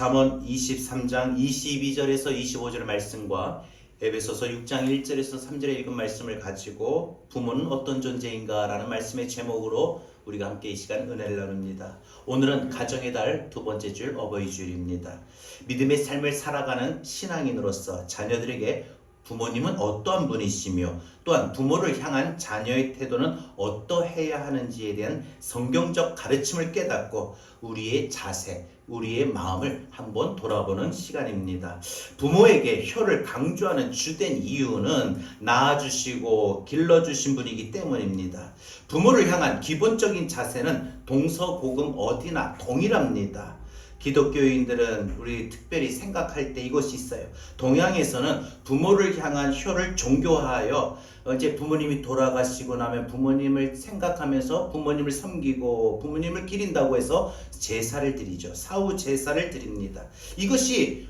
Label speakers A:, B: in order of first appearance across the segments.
A: 잠언 23장 22절에서 25절의 말씀과 에베소서 6장 1절에서 3절에 읽은 말씀을 가지고 부모는 어떤 존재인가 라는 말씀의 제목으로 우리가 함께 이 시간 은혜를 나눕니다. 오늘은 가정의 달 두 번째 줄 어버이 주일입니다. 믿음의 삶을 살아가는 신앙인으로서 자녀들에게 부모님은 어떠한 분이시며 또한 부모를 향한 자녀의 태도는 어떠해야 하는지에 대한 성경적 가르침을 깨닫고 우리의 자세, 우리의 마음을 한번 돌아보는 시간입니다. 부모에게 효를 강조하는 주된 이유는 낳아주시고 길러주신 분이기 때문입니다. 부모를 향한 기본적인 자세는 동서고금 어디나 동일합니다. 기독교인들은 우리 특별히 생각할 때 이것이 있어요. 동양에서는 부모를 향한 효를 종교화하여 이제 부모님이 돌아가시고 나면 부모님을 생각하면서 부모님을 섬기고 부모님을 기린다고 해서 제사를 드리죠. 사후 제사를 드립니다. 이것이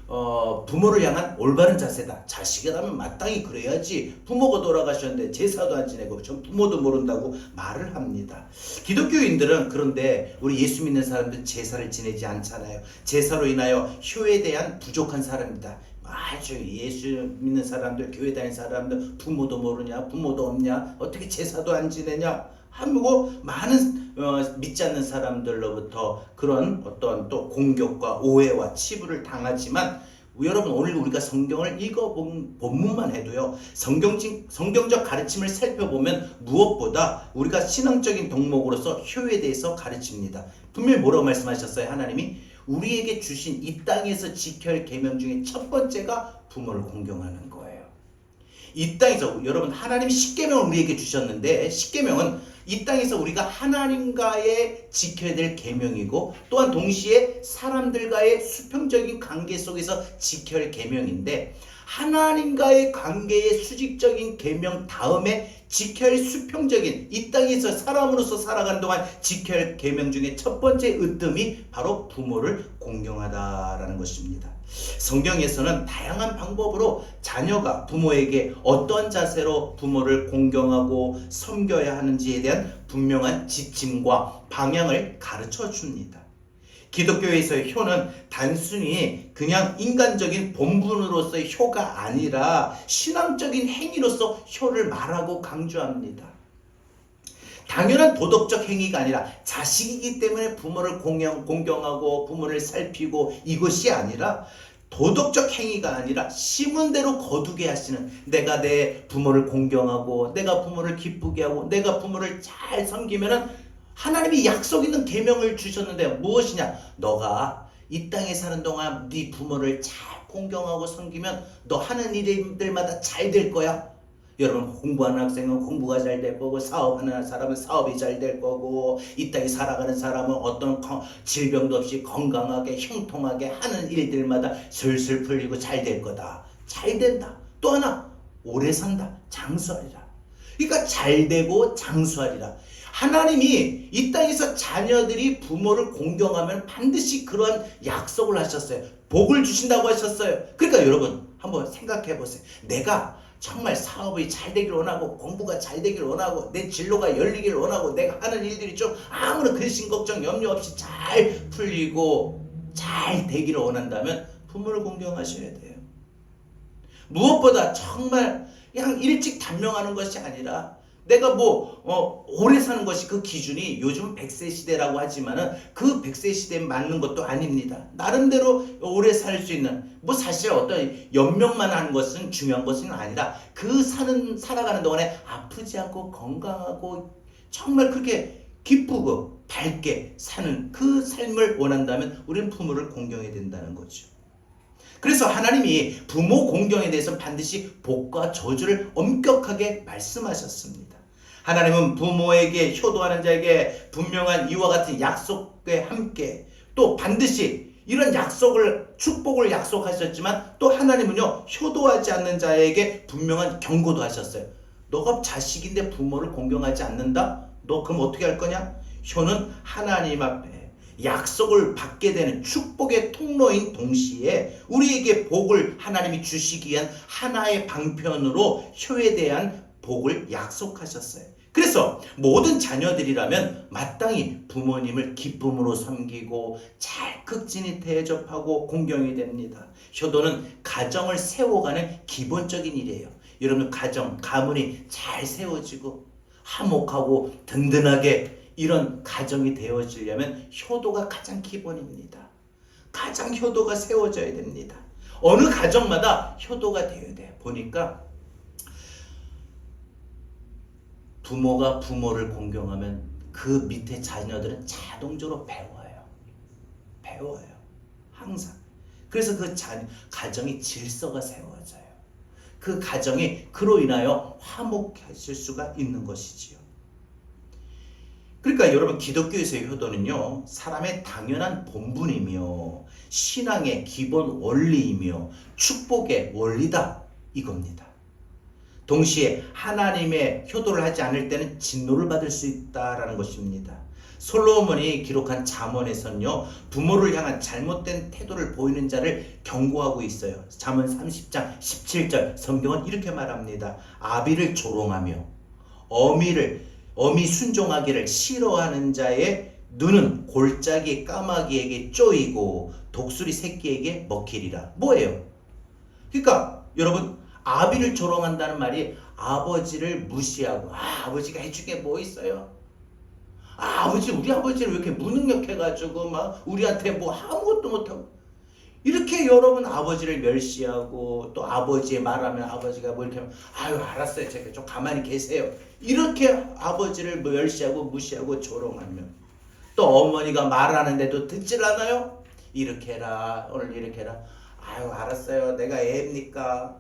A: 부모를 향한 올바른 자세다. 자식이라면 마땅히 그래야지. 부모가 돌아가셨는데 제사도 안 지내고 전 부모도 모른다고 말을 합니다. 기독교인들은 그런데 우리 예수 믿는 사람들은 제사를 지내지 않잖아요. 제사로 인하여 효에 대한 부족한 사람이다. 아주 예수 믿는 사람들, 교회 다니는 사람들 부모도 모르냐, 부모도 없냐, 어떻게 제사도 안 지내냐 하고 많은 믿지 않는 사람들로부터 그런 어떤 또 공격과 오해와 치부를 당하지만 여러분, 오늘 우리가 성경을 읽어본 본문만 해도요, 성경적 가르침을 살펴보면 무엇보다 우리가 신앙적인 덕목으로서 효에 대해서 가르칩니다. 분명히 뭐라고 말씀하셨어요? 하나님이 우리에게 주신 이 땅에서 지켜야 할 계명 중에 첫 번째가 부모를 공경하는 거예요. 이 땅에서 여러분, 하나님이 십계명을 우리에게 주셨는데 십계명은 이 땅에서 우리가 하나님과의 지켜야 될 계명이고 또한 동시에 사람들과의 수평적인 관계 속에서 지켜야 할 계명인데, 하나님과의 관계의 수직적인 계명 다음에 지켜야 할 수평적인 이 땅에서 사람으로서 살아가는 동안 지켜야 할 계명 중에 첫 번째 으뜸이 바로 부모를 공경하다라는 것입니다. 성경에서는 다양한 방법으로 자녀가 부모에게 어떠한 자세로 부모를 공경하고 섬겨야 하는지에 대한 분명한 지침과 방향을 가르쳐 줍니다. 기독교에서의 효는 단순히 그냥 인간적인 본분으로서의 효가 아니라 신앙적인 행위로서 효를 말하고 강조합니다. 당연한 도덕적 행위가 아니라 자식이기 때문에 부모를 공경하고 부모를 살피고 이것이 아니라 도덕적 행위가 아니라 심은대로 거두게 하시는, 내가 내 부모를 공경하고 내가 부모를 기쁘게 하고 내가 부모를 잘 섬기면은 하나님이 약속 있는 계명을 주셨는데 무엇이냐? 너가 이 땅에 사는 동안 네 부모를 잘 공경하고 섬기면 너 하는 일들마다 잘 될 거야. 여러분, 공부하는 학생은 공부가 잘 될 거고, 사업하는 사람은 사업이 잘 될 거고, 이 땅에 살아가는 사람은 어떤 질병도 없이 건강하게 형통하게 하는 일들마다 슬슬 풀리고 잘 될 거다. 잘 된다. 또 하나, 오래 산다. 장수하리라. 그러니까 잘 되고 장수하리라. 하나님이 이 땅에서 자녀들이 부모를 공경하면 반드시 그러한 약속을 하셨어요. 복을 주신다고 하셨어요. 그러니까 여러분, 한번 생각해 보세요. 내가 정말 사업이 잘 되길 원하고 공부가 잘 되길 원하고 내 진로가 열리길 원하고 내가 하는 일들이 좀 아무런 근심 걱정 염려 없이 잘 풀리고 잘 되기를 원한다면 부모를 공경하셔야 돼요. 무엇보다 정말 그냥 일찍 단명하는 것이 아니라 내가 오래 사는 것이 그 기준이 요즘 100세 시대라고 하지만은 그 100세 시대에 맞는 것도 아닙니다. 나름대로 오래 살 수 있는, 사실 어떤 연명만 하는 것은 중요한 것은 아니라 그 살아가는 동안에 아프지 않고 건강하고 정말 그렇게 기쁘고 밝게 사는 그 삶을 원한다면 우리는 부모를 공경해야 된다는 거죠. 그래서 하나님이 부모 공경에 대해서 반드시 복과 저주를 엄격하게 말씀하셨습니다. 하나님은 부모에게 효도하는 자에게 분명한 이와 같은 약속에 함께 또 반드시 이런 축복을 약속하셨지만 또 하나님은요, 효도하지 않는 자에게 분명한 경고도 하셨어요. 너가 자식인데 부모를 공경하지 않는다? 너 그럼 어떻게 할 거냐? 효는 하나님 앞에 약속을 받게 되는 축복의 통로인 동시에 우리에게 복을 하나님이 주시기 위한 하나의 방편으로 효에 대한 복을 약속하셨어요. 그래서 모든 자녀들이라면 마땅히 부모님을 기쁨으로 섬기고 잘 극진히 대접하고 공경해야 됩니다. 효도는 가정을 세워가는 기본적인 일이에요. 여러분 가정, 가문이 잘 세워지고 화목하고 든든하게 이런 가정이 되어지려면 효도가 가장 기본입니다. 가장 효도가 세워져야 됩니다. 어느 가정마다 효도가 되어야 돼요. 보니까 부모가 부모를 공경하면 그 밑에 자녀들은 자동적으로 배워요. 항상. 그래서 그 가정이 질서가 세워져요. 그 가정이 그로 인하여 화목해질 수가 있는 것이지요. 그러니까 여러분 기독교에서의 효도는요, 사람의 당연한 본분이며 신앙의 기본 원리이며 축복의 원리다 이겁니다. 동시에 하나님의 효도를 하지 않을 때는 진노를 받을 수 있다라는 것입니다. 솔로몬이 기록한 잠언에서는요, 부모를 향한 잘못된 태도를 보이는 자를 경고하고 있어요. 잠언 30장 17절 성경은 이렇게 말합니다. 아비를 조롱하며 어미 순종하기를 싫어하는 자의 눈은 골짜기 까마귀에게 쪼이고 독수리 새끼에게 먹히리라. 뭐예요? 그러니까 여러분 아비를 조롱한다는 말이 아버지를 무시하고 아버지가 해줄 게 뭐 있어요? 우리 아버지를 왜 이렇게 무능력해가지고 막 우리한테 뭐 아무것도 못하고 이렇게 여러분 아버지를 멸시하고 또 아버지의 말하면 아버지가 뭐 이렇게 하면 알았어요. 제가 좀 가만히 계세요. 이렇게 아버지를 멸시하고 무시하고 조롱하며 또 어머니가 말하는데도 듣질 않아요? 이렇게 해라. 오늘 이렇게 해라. 알았어요. 내가 애입니까?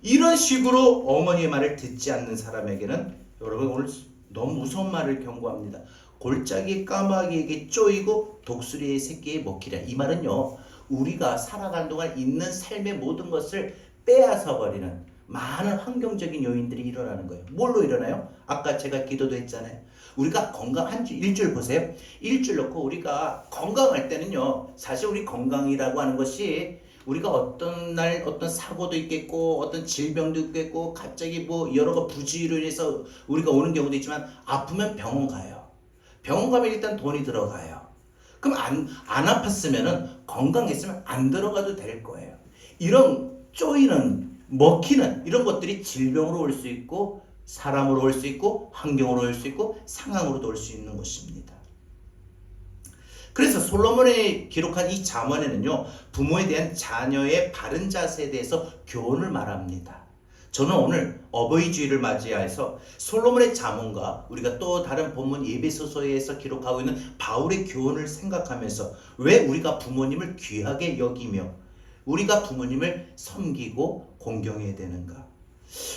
A: 이런 식으로 어머니의 말을 듣지 않는 사람에게는 여러분 오늘 너무 무서운 말을 경고합니다. 골짜기 까마귀에게 쪼이고 독수리의 새끼에 먹히라. 이 말은요, 우리가 살아가는 동안 있는 삶의 모든 것을 빼앗아 버리는 많은 환경적인 요인들이 일어나는 거예요. 뭘로 일어나요? 아까 제가 기도도 했잖아요. 우리가 건강 일주일 보세요. 일주일 놓고 우리가 건강할 때는요, 사실 우리 건강이라고 하는 것이 우리가 어떤 날 어떤 사고도 있겠고 어떤 질병도 있겠고 갑자기 뭐 여러 가 부주의로 인해서 우리가 오는 경우도 있지만 아프면 병원 가요. 병원 가면 일단 돈이 들어가요. 그럼 안 아팠으면은 건강했으면 안 들어가도 될 거예요. 이런 쪼이는 먹히는 이런 것들이 질병으로 올 수 있고 사람으로 올 수 있고 환경으로 올 수 있고 상황으로도 올 수 있는 것입니다. 그래서 솔로몬이 기록한 이 잠언에는요, 부모에 대한 자녀의 바른 자세에 대해서 교훈을 말합니다. 저는 오늘 어버이 주일을 맞이해서 솔로몬의 잠언과 우리가 또 다른 본문 에베소서에서 기록하고 있는 바울의 교훈을 생각하면서 왜 우리가 부모님을 귀하게 여기며 우리가 부모님을 섬기고 공경해야 되는가?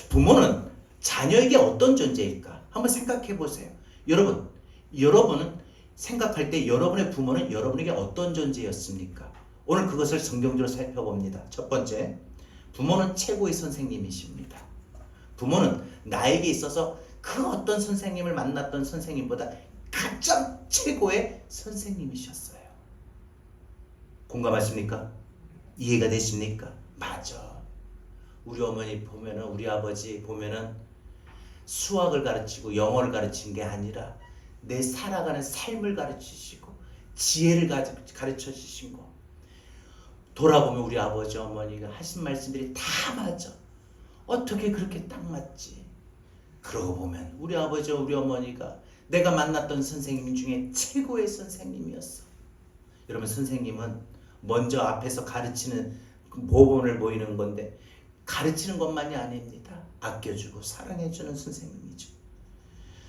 A: 부모는 자녀에게 어떤 존재일까? 한번 생각해 보세요. 여러분은 생각할 때 여러분의 부모는 여러분에게 어떤 존재였습니까? 오늘 그것을 성경적으로 살펴봅니다. 첫 번째, 부모는 최고의 선생님이십니다. 부모는 나에게 있어서 그 어떤 선생님을 만났던 선생님보다 가장 최고의 선생님이셨어요. 공감하십니까? 이해가 되십니까? 맞아. 우리 어머니 보면은, 우리 아버지 보면은 수학을 가르치고 영어를 가르친 게 아니라 내 살아가는 삶을 가르치시고 지혜를 가르쳐 주신 거. 돌아보면 우리 아버지 어머니가 하신 말씀들이 다 맞아. 어떻게 그렇게 딱 맞지? 그러고 보면 우리 아버지 우리 어머니가 내가 만났던 선생님 중에 최고의 선생님이었어. 여러분, 선생님은 먼저 앞에서 가르치는 모범을 보이는 건데 가르치는 것만이 아닙니다. 아껴주고 사랑해주는 선생님이죠.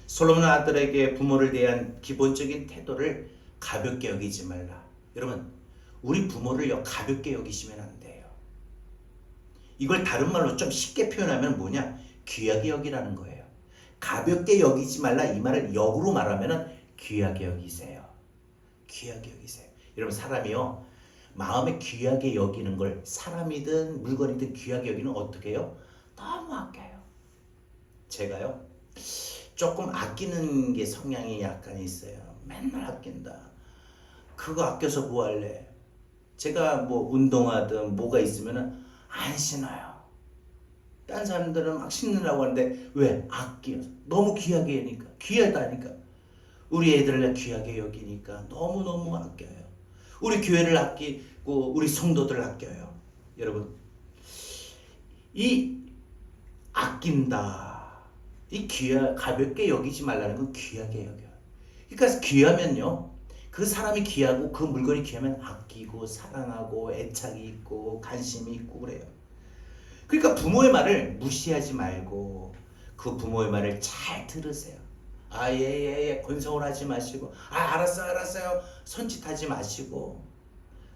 A: 솔로몬 아들에게 부모를 대한 기본적인 태도를 가볍게 여기지 말라. 여러분, 우리 부모를요 가볍게 여기시면 안 돼요. 이걸 다른 말로 좀 쉽게 표현하면 뭐냐? 귀하게 여기라는 거예요. 가볍게 여기지 말라, 이 말을 역으로 말하면 귀하게 여기세요. 귀하게 여기세요. 여러분, 사람이요 마음에 귀하게 여기는 걸 사람이든 물건이든 귀하게 여기는 어떻게 해요? 너무 아껴요. 제가요 조금 아끼는 게 성향이 약간 있어요. 맨날 아낀다. 그거 아껴서 뭐 할래? 제가 뭐 운동하든 뭐가 있으면 안 신어요. 딴 사람들은 막 신느라고 하는데 왜? 아껴서. 너무 귀하게 하니까. 귀하다니까. 우리 애들을 귀하게 여기니까 너무너무 아껴요. 우리 교회를 아끼고 우리 성도들을 아껴요. 여러분, 이 아낀다. 이 가볍게 여기지 말라는 건 귀하게 여겨요. 그러니까 귀하면요. 그 사람이 귀하고 그 물건이 귀하면 아끼고 사랑하고 애착이 있고 관심이 있고 그래요. 그러니까 부모의 말을 무시하지 말고 그 부모의 말을 잘 들으세요. 아, 예, 권성을 하지 마시고, 아, 알았어요. 손짓하지 마시고,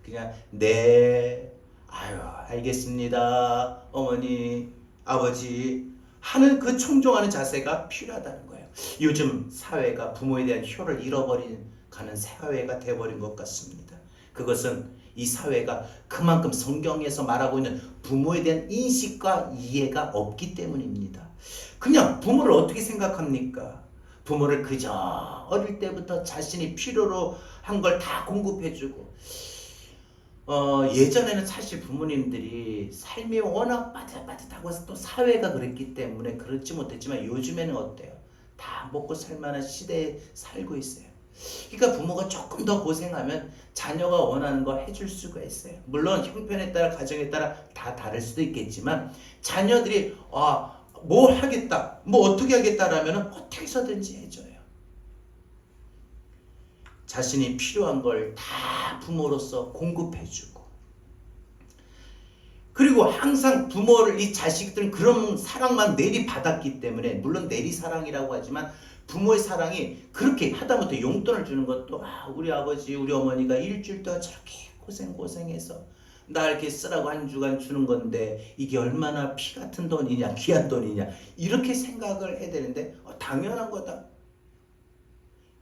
A: 그냥, 네, 아유, 알겠습니다. 어머니, 아버지, 하는 그 청종하는 자세가 필요하다는 거예요. 요즘 사회가 부모에 대한 효를 잃어버린 가는 사회가 돼버린 것 같습니다. 그것은 이 사회가 그만큼 성경에서 말하고 있는 부모에 대한 인식과 이해가 없기 때문입니다. 그냥 부모를 어떻게 생각합니까? 부모를 그저 어릴 때부터 자신이 필요로 한 걸 다 공급해주고, 예전에는 사실 부모님들이 삶이 워낙 빠듯빠듯하고 또 사회가 그랬기 때문에 그렇지 못했지만 요즘에는 어때요? 다 먹고 살만한 시대에 살고 있어요. 그러니까 부모가 조금 더 고생하면 자녀가 원하는 거 해줄 수가 있어요. 물론 형편에 따라 가정에 따라 다 다를 수도 있겠지만 자녀들이 뭐 하겠다, 뭐 어떻게 하겠다라면 어떻게 해서든지 해줘요. 자신이 필요한 걸 다 부모로서 공급해주고, 그리고 항상 부모를, 이 자식들은 그런 사랑만 내리받았기 때문에, 물론 내리사랑이라고 하지만 부모의 사랑이 그렇게 하다못해 용돈을 주는 것도 우리 아버지 우리 어머니가 일주일 동안 저렇게 고생해서 나 이렇게 쓰라고 한 주간 주는 건데 이게 얼마나 피 같은 돈이냐, 귀한 돈이냐, 이렇게 생각을 해야 되는데 당연한 거다,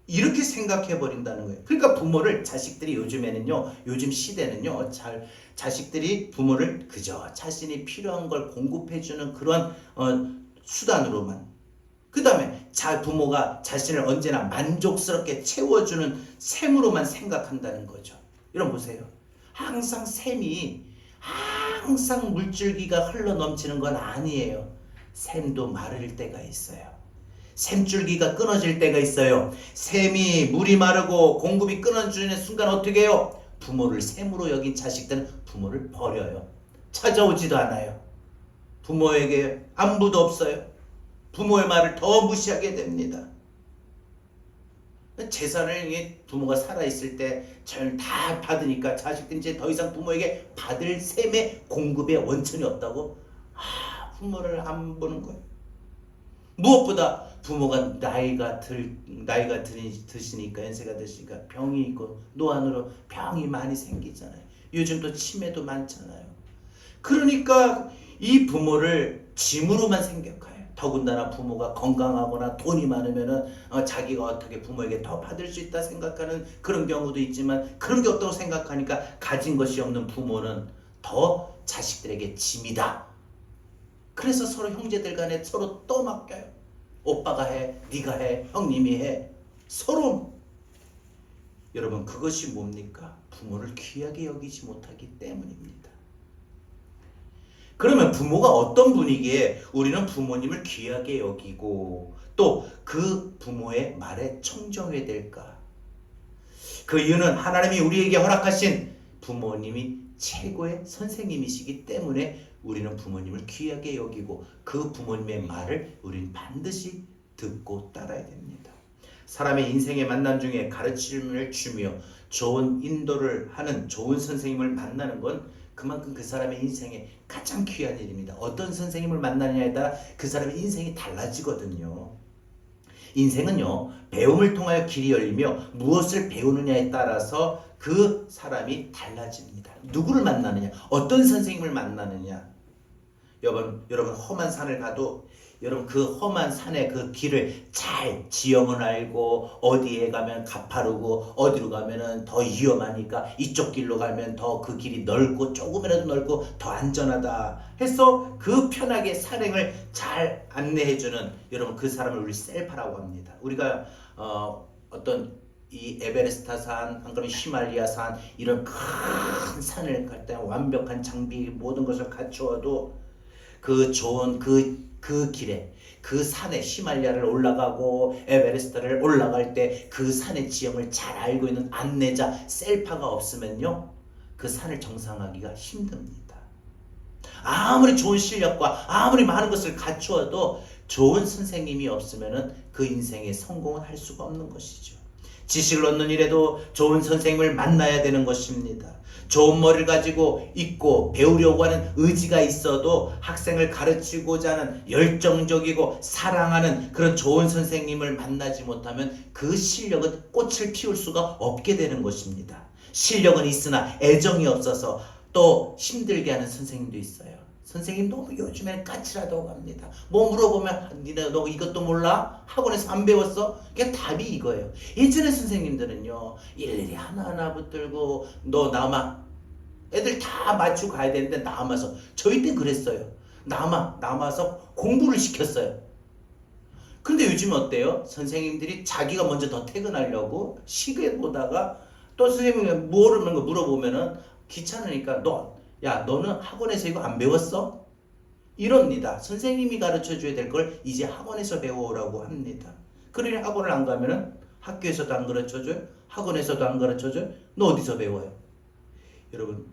A: 이렇게 생각해 버린다는 거예요. 그러니까 부모를, 자식들이 요즘 시대는요, 자식들이 부모를 그저 자신이 필요한 걸 공급해주는 그런 수단으로만, 그 다음에 부모가 자신을 언제나 만족스럽게 채워주는 셈으로만 생각한다는 거죠. 여러분 보세요. 항상 셈이 항상 물줄기가 흘러 넘치는 건 아니에요. 셈도 마를 때가 있어요. 샘줄기가 끊어질 때가 있어요. 샘이 물이 마르고 공급이 끊어지는 순간 어떻게 해요? 부모를 샘으로 여긴 자식들은 부모를 버려요. 찾아오지도 않아요. 부모에게 안부도 없어요. 부모의 말을 더 무시하게 됩니다. 재산을 부모가 살아있을 때 잘 다 받으니까 자식들이 이제 더 이상 부모에게 받을 셈의 공급의 원천이 없다고 부모를 안 보는 거예요. 무엇보다 부모가 나이가 드시니까, 연세가 드시니까 병이 있고 노안으로 병이 많이 생기잖아요. 요즘 또 치매도 많잖아요. 그러니까 이 부모를 짐으로만 생각해요. 더군다나 부모가 건강하거나 돈이 많으면은 자기가 어떻게 부모에게 더 받을 수 있다 생각하는 그런 경우도 있지만, 그런 게 없다고 생각하니까 가진 것이 없는 부모는 더 자식들에게 짐이다. 그래서 서로 형제들 간에 서로 떠맡겨요. 오빠가 해, 네가 해, 형님이 해. 서로. 여러분, 그것이 뭡니까? 부모를 귀하게 여기지 못하기 때문입니다. 그러면 부모가 어떤 분이기에 우리는 부모님을 귀하게 여기고 또 그 부모의 말에 청정해야 될까? 그 이유는 하나님이 우리에게 허락하신 부모님이 최고의 선생님이시기 때문에 우리는 부모님을 귀하게 여기고 그 부모님의 말을 우리는 반드시 듣고 따라야 됩니다. 사람의 인생의 만남 중에 가르침을 주며 좋은 인도를 하는 좋은 선생님을 만나는 건 그만큼 그 사람의 인생에 가장 귀한 일입니다. 어떤 선생님을 만나느냐에 따라 그 사람의 인생이 달라지거든요. 인생은요, 배움을 통하여 길이 열리며 무엇을 배우느냐에 따라서 그 사람이 달라집니다. 누구를 만나느냐, 어떤 선생님을 만나느냐. 여러분 험한 산을 가도 여러분 그 험한 산의 그 길을 잘 지형을 알고 어디에 가면 가파르고 어디로 가면은 더 위험하니까 이쪽 길로 가면 더 그 길이 넓고 조금이라도 넓고 더 안전하다 해서 그 편하게 산행을 잘 안내해주는, 여러분 그 사람을 우리 셀파라고 합니다. 우리가 어떤 이 에베레스트 산, 안 그러면 히말리아 산, 이런 큰 산을 갈 때 완벽한 장비 모든 것을 갖추어도 그 좋은 그 길에 그 산에 히말라야를 올라가고 에베레스트를 올라갈 때 그 산의 지형을 잘 알고 있는 안내자 셀파가 없으면요 그 산을 정상하기가 힘듭니다. 아무리 좋은 실력과 아무리 많은 것을 갖추어도 좋은 선생님이 없으면 그 인생의 성공은 할 수가 없는 것이죠. 지식을 얻는 일에도 좋은 선생님을 만나야 되는 것입니다. 좋은 머리를 가지고 있고 배우려고 하는 의지가 있어도 학생을 가르치고자 하는 열정적이고 사랑하는 그런 좋은 선생님을 만나지 못하면 그 실력은 꽃을 피울 수가 없게 되는 것입니다. 실력은 있으나 애정이 없어서 또 힘들게 하는 선생님도 있어요. 선생님 너무 요즘에는 까칠하다고 합니다. 뭐 물어보면 니네 너 이것도 몰라? 학원에서 안 배웠어? 그게 답이 이거예요. 예전에 선생님들은요 일일이 하나하나 붙들고 너 남아 애들 다 맞추고 가야 되는데 남아서 저희 때 그랬어요. 남아서 공부를 시켰어요. 근데 요즘 어때요? 선생님들이 자기가 먼저 더 퇴근하려고 시계 보다가 또 선생님이 모르는 거 물어보면은 귀찮으니까 너는 학원에서 이거 안 배웠어? 이럽니다. 선생님이 가르쳐줘야 될 걸 이제 학원에서 배워오라고 합니다. 그러니 학원을 안 가면은 학교에서도 안 가르쳐줘요? 학원에서도 안 가르쳐줘요? 너 어디서 배워요? 여러분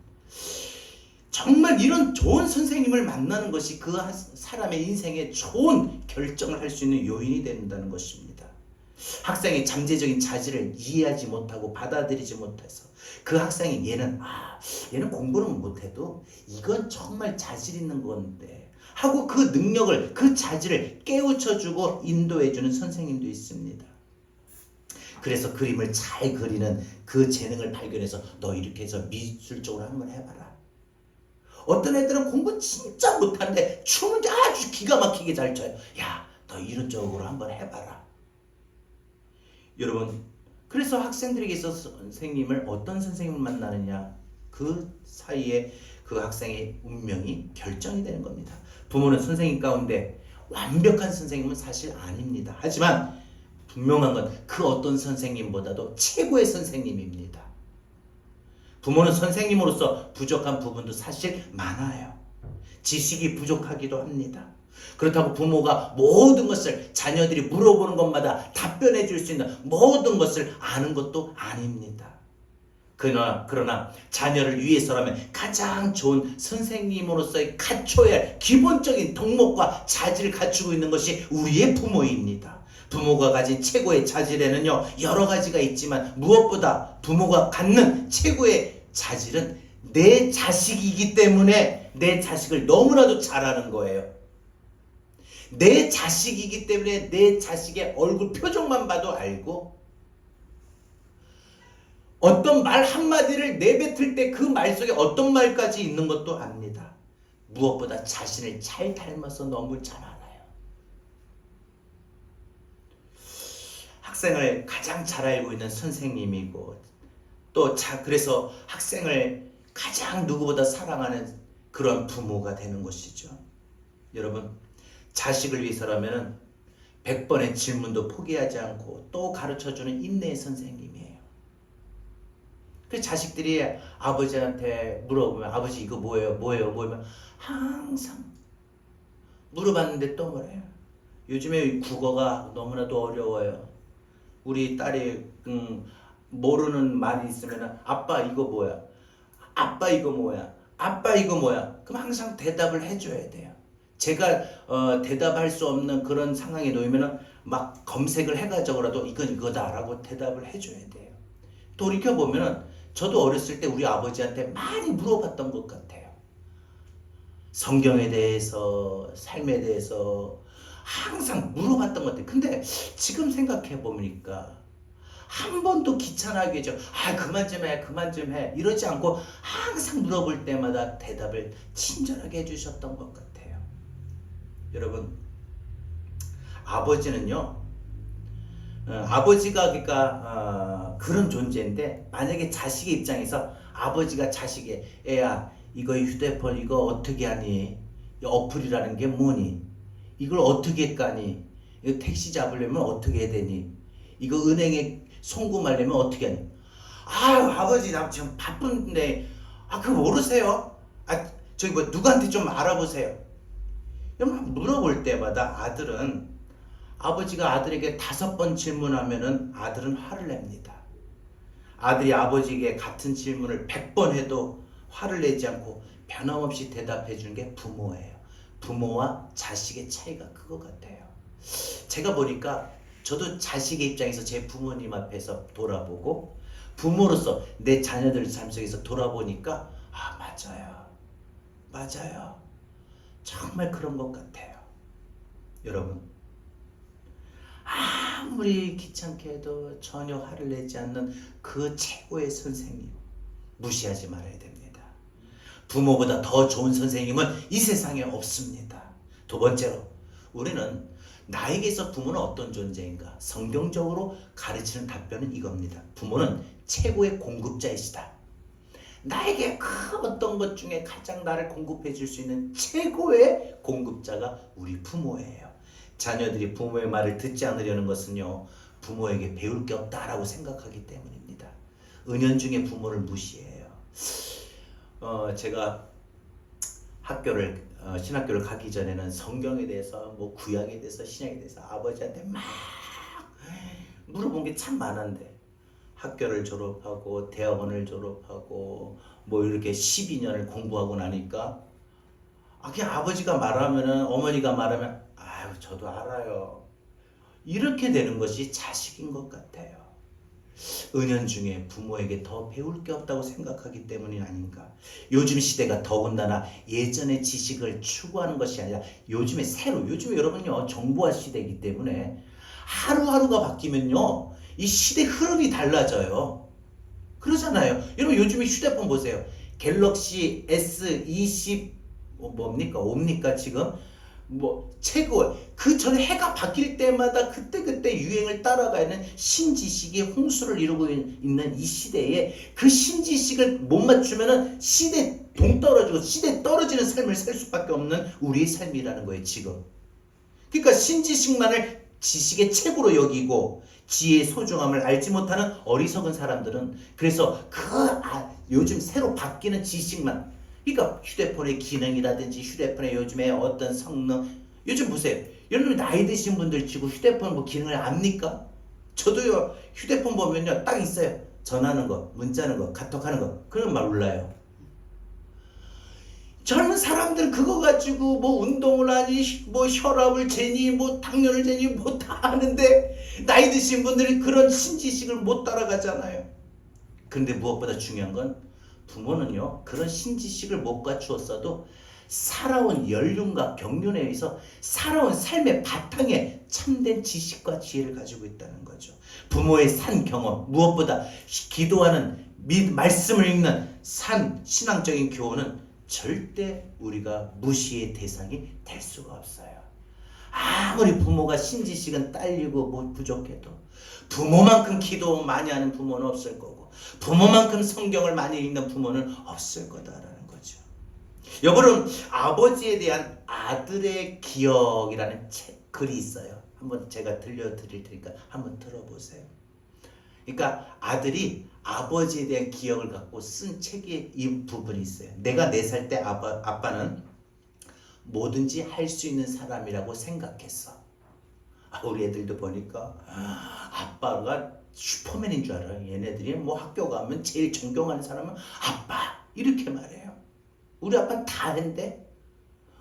A: 정말 이런 좋은 선생님을 만나는 것이 그 사람의 인생에 좋은 결정을 할 수 있는 요인이 된다는 것입니다. 학생의 잠재적인 자질을 이해하지 못하고 받아들이지 못해서 그 학생이 얘는 공부는 못해도 이건 정말 자질 있는 건데 하고 그 능력을 그 자질을 깨우쳐주고 인도해주는 선생님도 있습니다. 그래서 그림을 잘 그리는 그 재능을 발견해서 너 이렇게 해서 미술적으로 한번 해봐라. 어떤 애들은 공부 진짜 못하는데 춤을 아주 기가 막히게 잘 춰요. 야, 너 이런 쪽으로 한번 해봐라. 여러분 그래서 학생들에게 있어서 선생님을 어떤 선생님을 만나느냐 그 사이에 그 학생의 운명이 결정이 되는 겁니다. 부모는 선생님 가운데 완벽한 선생님은 사실 아닙니다. 하지만 분명한 건 그 어떤 선생님보다도 최고의 선생님입니다. 부모는 선생님으로서 부족한 부분도 사실 많아요. 지식이 부족하기도 합니다. 그렇다고 부모가 모든 것을 자녀들이 물어보는 것마다 답변해 줄 수 있는 모든 것을 아는 것도 아닙니다. 그러나 자녀를 위해서라면 가장 좋은 선생님으로서의 갖춰야 할 기본적인 덕목과 자질을 갖추고 있는 것이 우리의 부모입니다. 부모가 가진 최고의 자질에는요 여러 가지가 있지만 무엇보다 부모가 갖는 최고의 자질은 내 자식이기 때문에 내 자식을 너무나도 잘하는 거예요. 내 자식이기 때문에 내 자식의 얼굴 표정만 봐도 알고 어떤 말 한마디를 내뱉을 때 그 말 속에 어떤 말까지 있는 것도 압니다. 무엇보다 자신을 잘 닮아서 너무 잘 알아요. 학생을 가장 잘 알고 있는 선생님이고 또 그래서 학생을 가장 누구보다 사랑하는 그런 부모가 되는 것이죠. 여러분 자식을 위해서라면 100번의 질문도 포기하지 않고 또 가르쳐주는 인내의 선생님이에요. 그 자식들이 아버지한테 물어보면 아버지 이거 뭐예요? 항상 물어봤는데 또 뭐래요? 요즘에 국어가 너무나도 어려워요. 우리 딸이 모르는 말이 있으면 아빠 이거 뭐야? 아빠 이거 뭐야? 아빠 이거 뭐야? 그럼 항상 대답을 해줘야 돼요. 제가 대답할 수 없는 그런 상황에 놓이면 막 검색을 해가지고라도 이건 이거다라고 대답을 해줘야 돼요. 돌이켜보면 저도 어렸을 때 우리 아버지한테 많이 물어봤던 것 같아요. 성경에 대해서 삶에 대해서 항상 물어봤던 것 같아요. 근데 지금 생각해 보니까 한 번도 귀찮아하게 해줘. 그만 좀 해 이러지 않고 항상 물어볼 때마다 대답을 친절하게 해주셨던 것 같아요. 여러분 아버지는요 아버지가 그러니까 그런 존재인데 만약에 자식의 입장에서 아버지가 자식에 애야 이거 휴대폰 이거 어떻게 하니? 이 어플이라는 게 뭐니? 이걸 어떻게 까니? 이거 택시 잡으려면 어떻게 해야 되니? 이거 은행에 송금하려면 어떻게 하니? 아버지 나 지금 바쁜데 그거 모르세요? 저기 누구한테 좀 알아보세요. 여러분 물어볼 때마다 아버지가 아들에게 5번 질문하면은 아들은 화를 냅니다. 아들이 아버지에게 같은 질문을 100번 해도 화를 내지 않고 변함없이 대답해 주는 게 부모예요. 부모와 자식의 차이가 그거 같아요. 제가 보니까 저도 자식의 입장에서 제 부모님 앞에서 돌아보고 부모로서 내 자녀들 삶 속에서 돌아보니까 맞아요. 정말 그런 것 같아요. 여러분, 아무리 귀찮게 해도 전혀 화를 내지 않는 그 최고의 선생님 무시하지 말아야 됩니다. 부모보다 더 좋은 선생님은 이 세상에 없습니다. 두 번째로, 우리는 나에게서 부모는 어떤 존재인가? 성경적으로 가르치는 답변은 이겁니다. 부모는 최고의 공급자이시다. 나에게 그 어떤 것 중에 가장 나를 공급해 줄 수 있는 최고의 공급자가 우리 부모예요. 자녀들이 부모의 말을 듣지 않으려는 것은요, 부모에게 배울 게 없다라고 생각하기 때문입니다. 은연중에 부모를 무시해요. 제가 신학교를 가기 전에는 성경에 대해서, 구약에 대해서, 신약에 대해서 아버지한테 막 물어본 게 참 많은데, 학교를 졸업하고 대학원을 졸업하고 이렇게 12년을 공부하고 나니까 그냥 아버지가 말하면은, 어머니가 말하면 저도 알아요, 이렇게 되는 것이 자식인 것 같아요. 은연중에 부모에게 더 배울 게 없다고 생각하기 때문이 아닌가. 요즘 시대가 더군다나 예전의 지식을 추구하는 것이 아니라 요즘에 여러분요, 정보화 시대이기 때문에 하루하루가 바뀌면요, 이 시대 흐름이 달라져요. 그러잖아요. 여러분 요즘에 휴대폰 보세요. 갤럭시 S20 뭡니까 지금 최고. 그 전에 해가 바뀔 때마다 그때 유행을 따라가는 신지식이 홍수를 이루고 있는 이 시대에 그 신지식을 못 맞추면은 시대 동떨어지고 시대 떨어지는 삶을 살 수밖에 없는 우리의 삶이라는 거예요 지금. 그러니까 신지식만을 지식의 최고로 여기고 지혜의 소중함을 알지 못하는 어리석은 사람들은 그래서 요즘 새로 바뀌는 지식만, 그러니까 휴대폰의 기능이라든지 휴대폰의 요즘에 어떤 성능, 요즘 보세요. 여러분 나이 드신 분들 치고 휴대폰 기능을 압니까? 저도요, 휴대폰 보면요 딱 있어요. 전화하는 거, 문자하는 거, 카톡하는 거, 그런 말 몰라요. 젊은 사람들 그거 가지고 운동을 하니 혈압을 재니 당뇨를 재니 다 하는데 나이 드신 분들이 그런 신지식을 못 따라가잖아요. 그런데 무엇보다 중요한 건 부모는요, 그런 신지식을 못 갖추었어도 살아온 연륜과 경륜에 의해서 살아온 삶의 바탕에 참된 지식과 지혜를 가지고 있다는 거죠. 부모의 산 경험, 무엇보다 기도하는 말씀을 읽는 신앙적인 교훈은 절대 우리가 무시의 대상이 될 수가 없어요. 아무리 부모가 신지식은 딸리고 부족해도 부모만큼 기도 많이 하는 부모는 없을 거고 부모만큼 성경을 많이 읽는 부모는 없을 거다라는 거죠. 여러분, 아버지에 대한 아들의 기억이라는 글이 있어요. 한번 제가 들려드릴 테니까 한번 들어보세요. 그러니까 아들이 아버지에 대한 기억을 갖고 쓴 책에 이 부분이 있어요. 내가 4살 때 아빠는 뭐든지 할 수 있는 사람이라고 생각했어. 우리 애들도 보니까 아빠가 슈퍼맨인 줄 알아요. 얘네들이 학교 가면 제일 존경하는 사람은 아빠, 이렇게 말해요. 우리 아빠는 다 한대.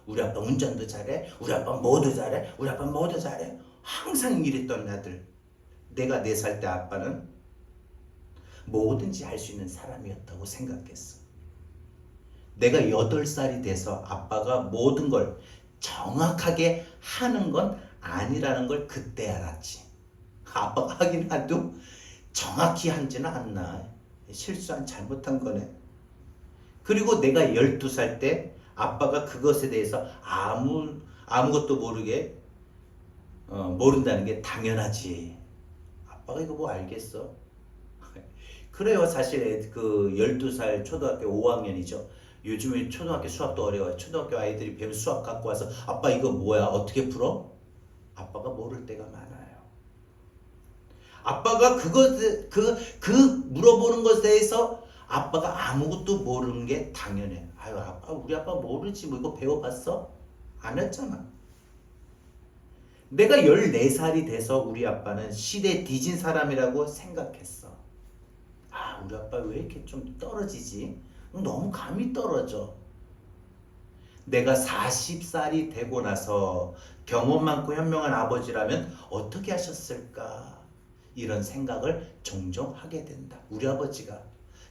A: 우리 아빠 운전도 잘해, 우리 아빠 뭐도 잘해, 우리 아빠 뭐도 잘해. 항상 이랬던 아들. 내가 4살 때 아빠는 뭐든지 할 수 있는 사람이었다고 생각했어. 내가 8살이 돼서 아빠가 모든 걸 정확하게 하는 건 아니라는 걸 그때 알았지. 아빠가 하긴 해도 정확히 한지는 않나. 실수한 잘못한 거네. 그리고 내가 12살 때 아빠가 그것에 대해서 아무것도 모르게 모른다는 게 당연하지. 아빠가 이거 알겠어? 그래요. 사실 12살 초등학교 5학년이죠. 요즘에 초등학교 수학도 어려워요. 초등학교 아이들이 배운 수학 갖고 와서 아빠 이거 뭐야? 어떻게 풀어? 아빠가 모를 때가 많아요. 아빠가 물어보는 것에 대해서 아빠가 아무것도 모르는 게 당연해. 우리 아빠 모르지 이거 배워봤어? 안 했잖아. 내가 14살이 돼서 우리 아빠는 시대 뒤진 사람이라고 생각했어. 아, 우리 아빠 왜 이렇게 좀 떨어지지? 너무 감이 떨어져. 내가 40살이 되고 나서 경험 많고 현명한 아버지라면 어떻게 하셨을까? 이런 생각을 종종 하게 된다. 우리 아버지가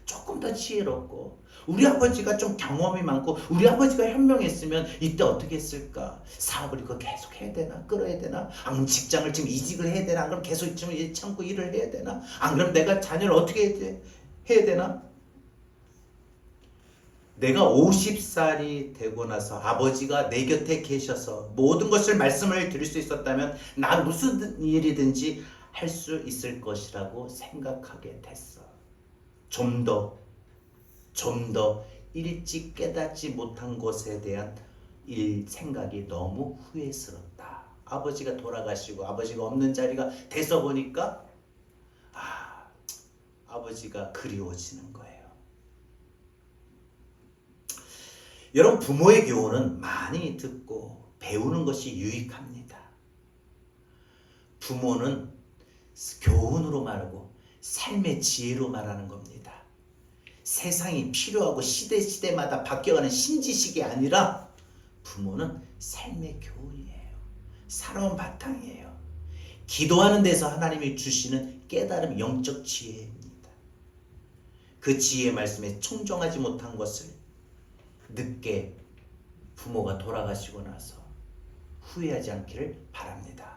A: 조금 더 지혜롭고 우리 아버지가 좀 경험이 많고 우리 아버지가 현명했으면 이때 어떻게 했을까? 사업을 이거 계속 해야 되나? 끌어야 되나? 안 그럼 직장을 지금 이직을 해야 되나? 안 그럼 계속 좀 참고 일을 해야 되나? 안 그럼 내가 자녀를 어떻게 해야 되나? 내가 50살이 되고 나서 아버지가 내 곁에 계셔서 모든 것을 말씀을 드릴 수 있었다면 난 무슨 일이든지 할 수 있을 것이라고 생각하게 됐어. 좀 더 일찍 깨닫지 못한 것에 대한 생각이 너무 후회스럽다. 아버지가 돌아가시고 아버지가 없는 자리가 돼서 보니까 아버지가 그리워지는 거예요. 여러분, 부모의 교훈은 많이 듣고 배우는 것이 유익합니다. 부모는 교훈으로 말하고 삶의 지혜로 말하는 겁니다. 세상이 필요하고 시대마다 바뀌어가는 신지식이 아니라 부모는 삶의 교훈이에요. 살아온 바탕이에요. 기도하는 데서 하나님이 주시는 깨달음, 영적 지혜입니다. 그 지혜의 말씀에 청종하지 못한 것을 늦게 부모가 돌아가시고 나서 후회하지 않기를 바랍니다.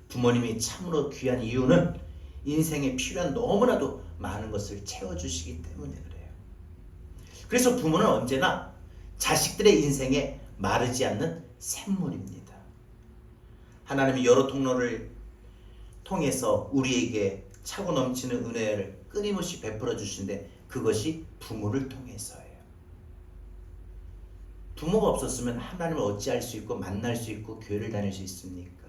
A: 부모님이 참으로 귀한 이유는 인생에 필요한 너무나도 많은 것을 채워주시기 때문에 그래요. 그래서 부모는 언제나 자식들의 인생에 마르지 않는 샘물입니다. 하나님이 여러 통로를 통해서 우리에게 차고 넘치는 은혜를 끊임없이 베풀어 주시는데 그것이 부모를 통해서예요. 부모가 없었으면 하나님을 어찌할 수 있고 만날 수 있고 교회를 다닐 수 있습니까?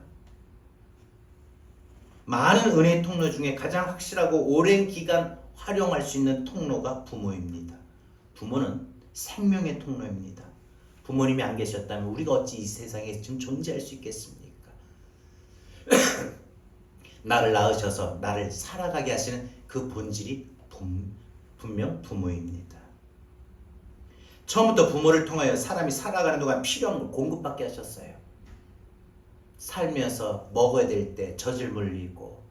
A: 많은 은혜의 통로 중에 가장 확실하고 오랜 기간 활용할 수 있는 통로가 부모입니다. 부모는 생명의 통로입니다. 부모님이 안 계셨다면 우리가 어찌 이 세상에 지금 존재할 수 있겠습니까? 나를 낳으셔서 나를 살아가게 하시는 그 본질이 분명 부모입니다. 처음부터 부모를 통하여 사람이 살아가는 동안 필요한 걸 공급받게 하셨어요. 살면서 먹어야 될 때 젖을 물리고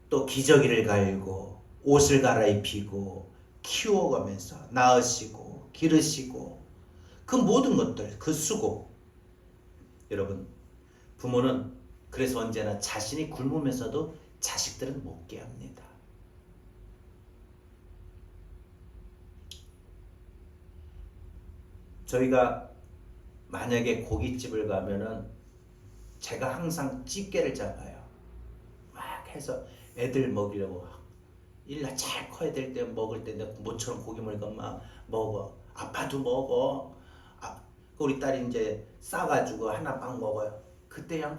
A: 또 기저귀를 갈고 옷을 갈아입히고 키워가면서 낳으시고 기르시고 그 모든 것들, 그 수고. 여러분, 부모는 그래서 언제나 자신이 굶으면서도 자식들은 먹게 합니다. 저희가 만약에 고깃집을 가면은 제가 항상 집게를 잡아요. 막 해서 애들 먹이려고 일날 잘 커야 될 때 먹을 때 모처럼 고기 먹으니까 막 먹어. 아빠도 먹어. 우리 딸이 이제 싸가지고 하나 빵 먹어요. 그때 그냥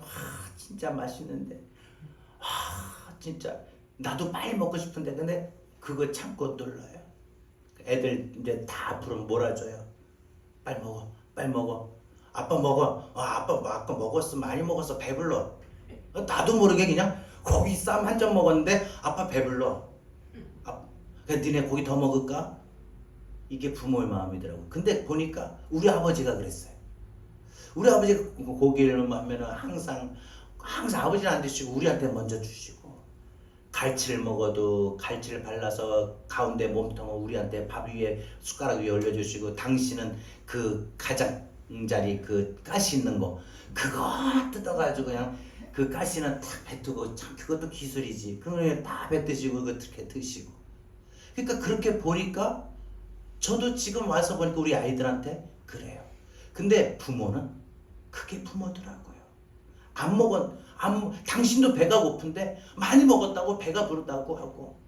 A: 진짜 맛있는데 진짜 나도 빨리 먹고 싶은데 근데 그거 참고 눌러요. 애들 이제 다 앞으로 몰아줘요. 빨리 먹어, 빨리 먹어. 아빠 먹어. 아빠 아까 먹었어, 많이 먹었어, 배불러. 나도 모르게 그냥 고기 쌈 한 점 먹었는데 아빠 배불러. 그래 니네 고기 더 먹을까? 이게 부모의 마음이더라고. 근데 보니까 우리 아버지가 그랬어요. 우리 아버지가 고기를 하면은 항상 아버지는 안 드시고 우리한테 먼저 주시고, 갈치를 먹어도 갈치를 발라서 가운데 몸통을 우리한테 밥 위에 숟가락 위에 올려주시고, 당신은 그 가장자리 그 가시 있는 거 그거 뜯어가지고 그냥 그 가시는 탁 뱉고, 참 그것도 기술이지. 그걸 다 뱉으시고 그렇게 드시고. 그러니까 그렇게 보니까 저도 지금 와서 보니까 우리 아이들한테 그래요. 근데 부모는 그게 부모더라고요. 당신도 배가 고픈데 많이 먹었다고 배가 부르다고 하고,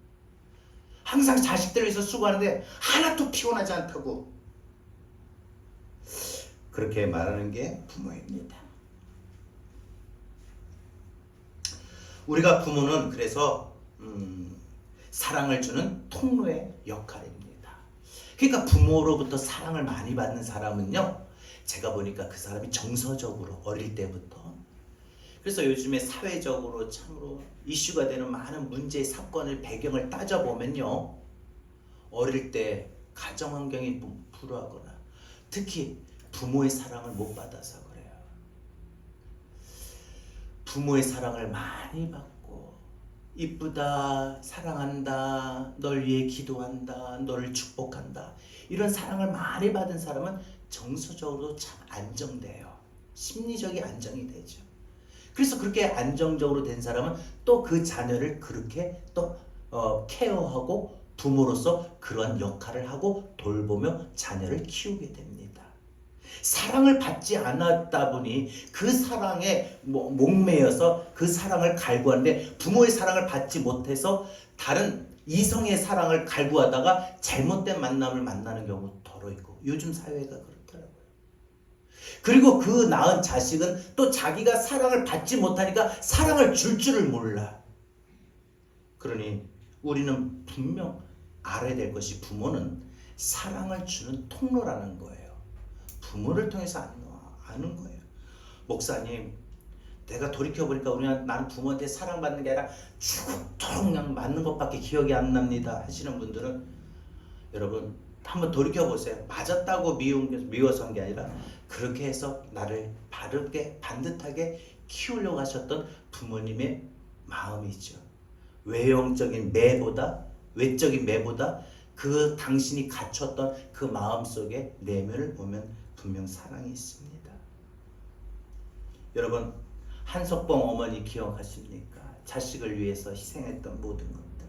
A: 항상 자식들을 위해서 수고하는데 하나도 피곤하지 않다고, 그렇게 말하는 게 부모입니다. 우리가 부모는 그래서 사랑을 주는 통로의 역할입니다. 그러니까 부모로부터 사랑을 많이 받는 사람은요, 제가 보니까 그 사람이 정서적으로 어릴 때부터, 그래서 요즘에 사회적으로 참으로 이슈가 되는 많은 문제, 사건을 배경을 따져보면요, 어릴 때 가정 환경이 불우하거나 특히 부모의 사랑을 못 받아서 그래요. 부모의 사랑을 많이 받고 이쁘다, 사랑한다, 널 위해 기도한다, 너를 축복한다, 이런 사랑을 많이 받은 사람은 정서적으로 참 안정돼요. 심리적인 안정이 되죠. 그래서 그렇게 안정적으로 된 사람은 또 그 자녀를 그렇게 또 케어하고 부모로서 그러한 역할을 하고 돌보며 자녀를 키우게 됩니다. 사랑을 받지 않았다 보니 그 사랑에 목매여서 그 사랑을 갈구하는데, 부모의 사랑을 받지 못해서 다른 이성의 사랑을 갈구하다가 잘못된 만남을 만나는 경우도 더러 있고, 요즘 사회가 그렇더라고요. 그리고 그 낳은 자식은 또 자기가 사랑을 받지 못하니까 사랑을 줄 줄을 몰라. 그러니 우리는 분명 알아야 될 것이, 부모는 사랑을 주는 통로라는 거예요. 부모를 통해서 아는 거예요. 목사님, 내가 돌이켜보니까 나는 부모한테 사랑받는 게 아니라 죽도록 그냥 맞는 것밖에 기억이 안 납니다 하시는 분들은, 여러분 한번 돌이켜보세요. 맞았다고 미워서 한 게 아니라 그렇게 해서 나를 바르게 반듯하게 키우려고 하셨던 부모님의 마음이죠. 외적인 매보다 그 당신이 갖췄던 그 마음속의 내면을 보면 분명 사랑이 있습니다. 여러분, 한석봉 어머니 기억하십니까? 자식을 위해서 희생했던 모든 것들.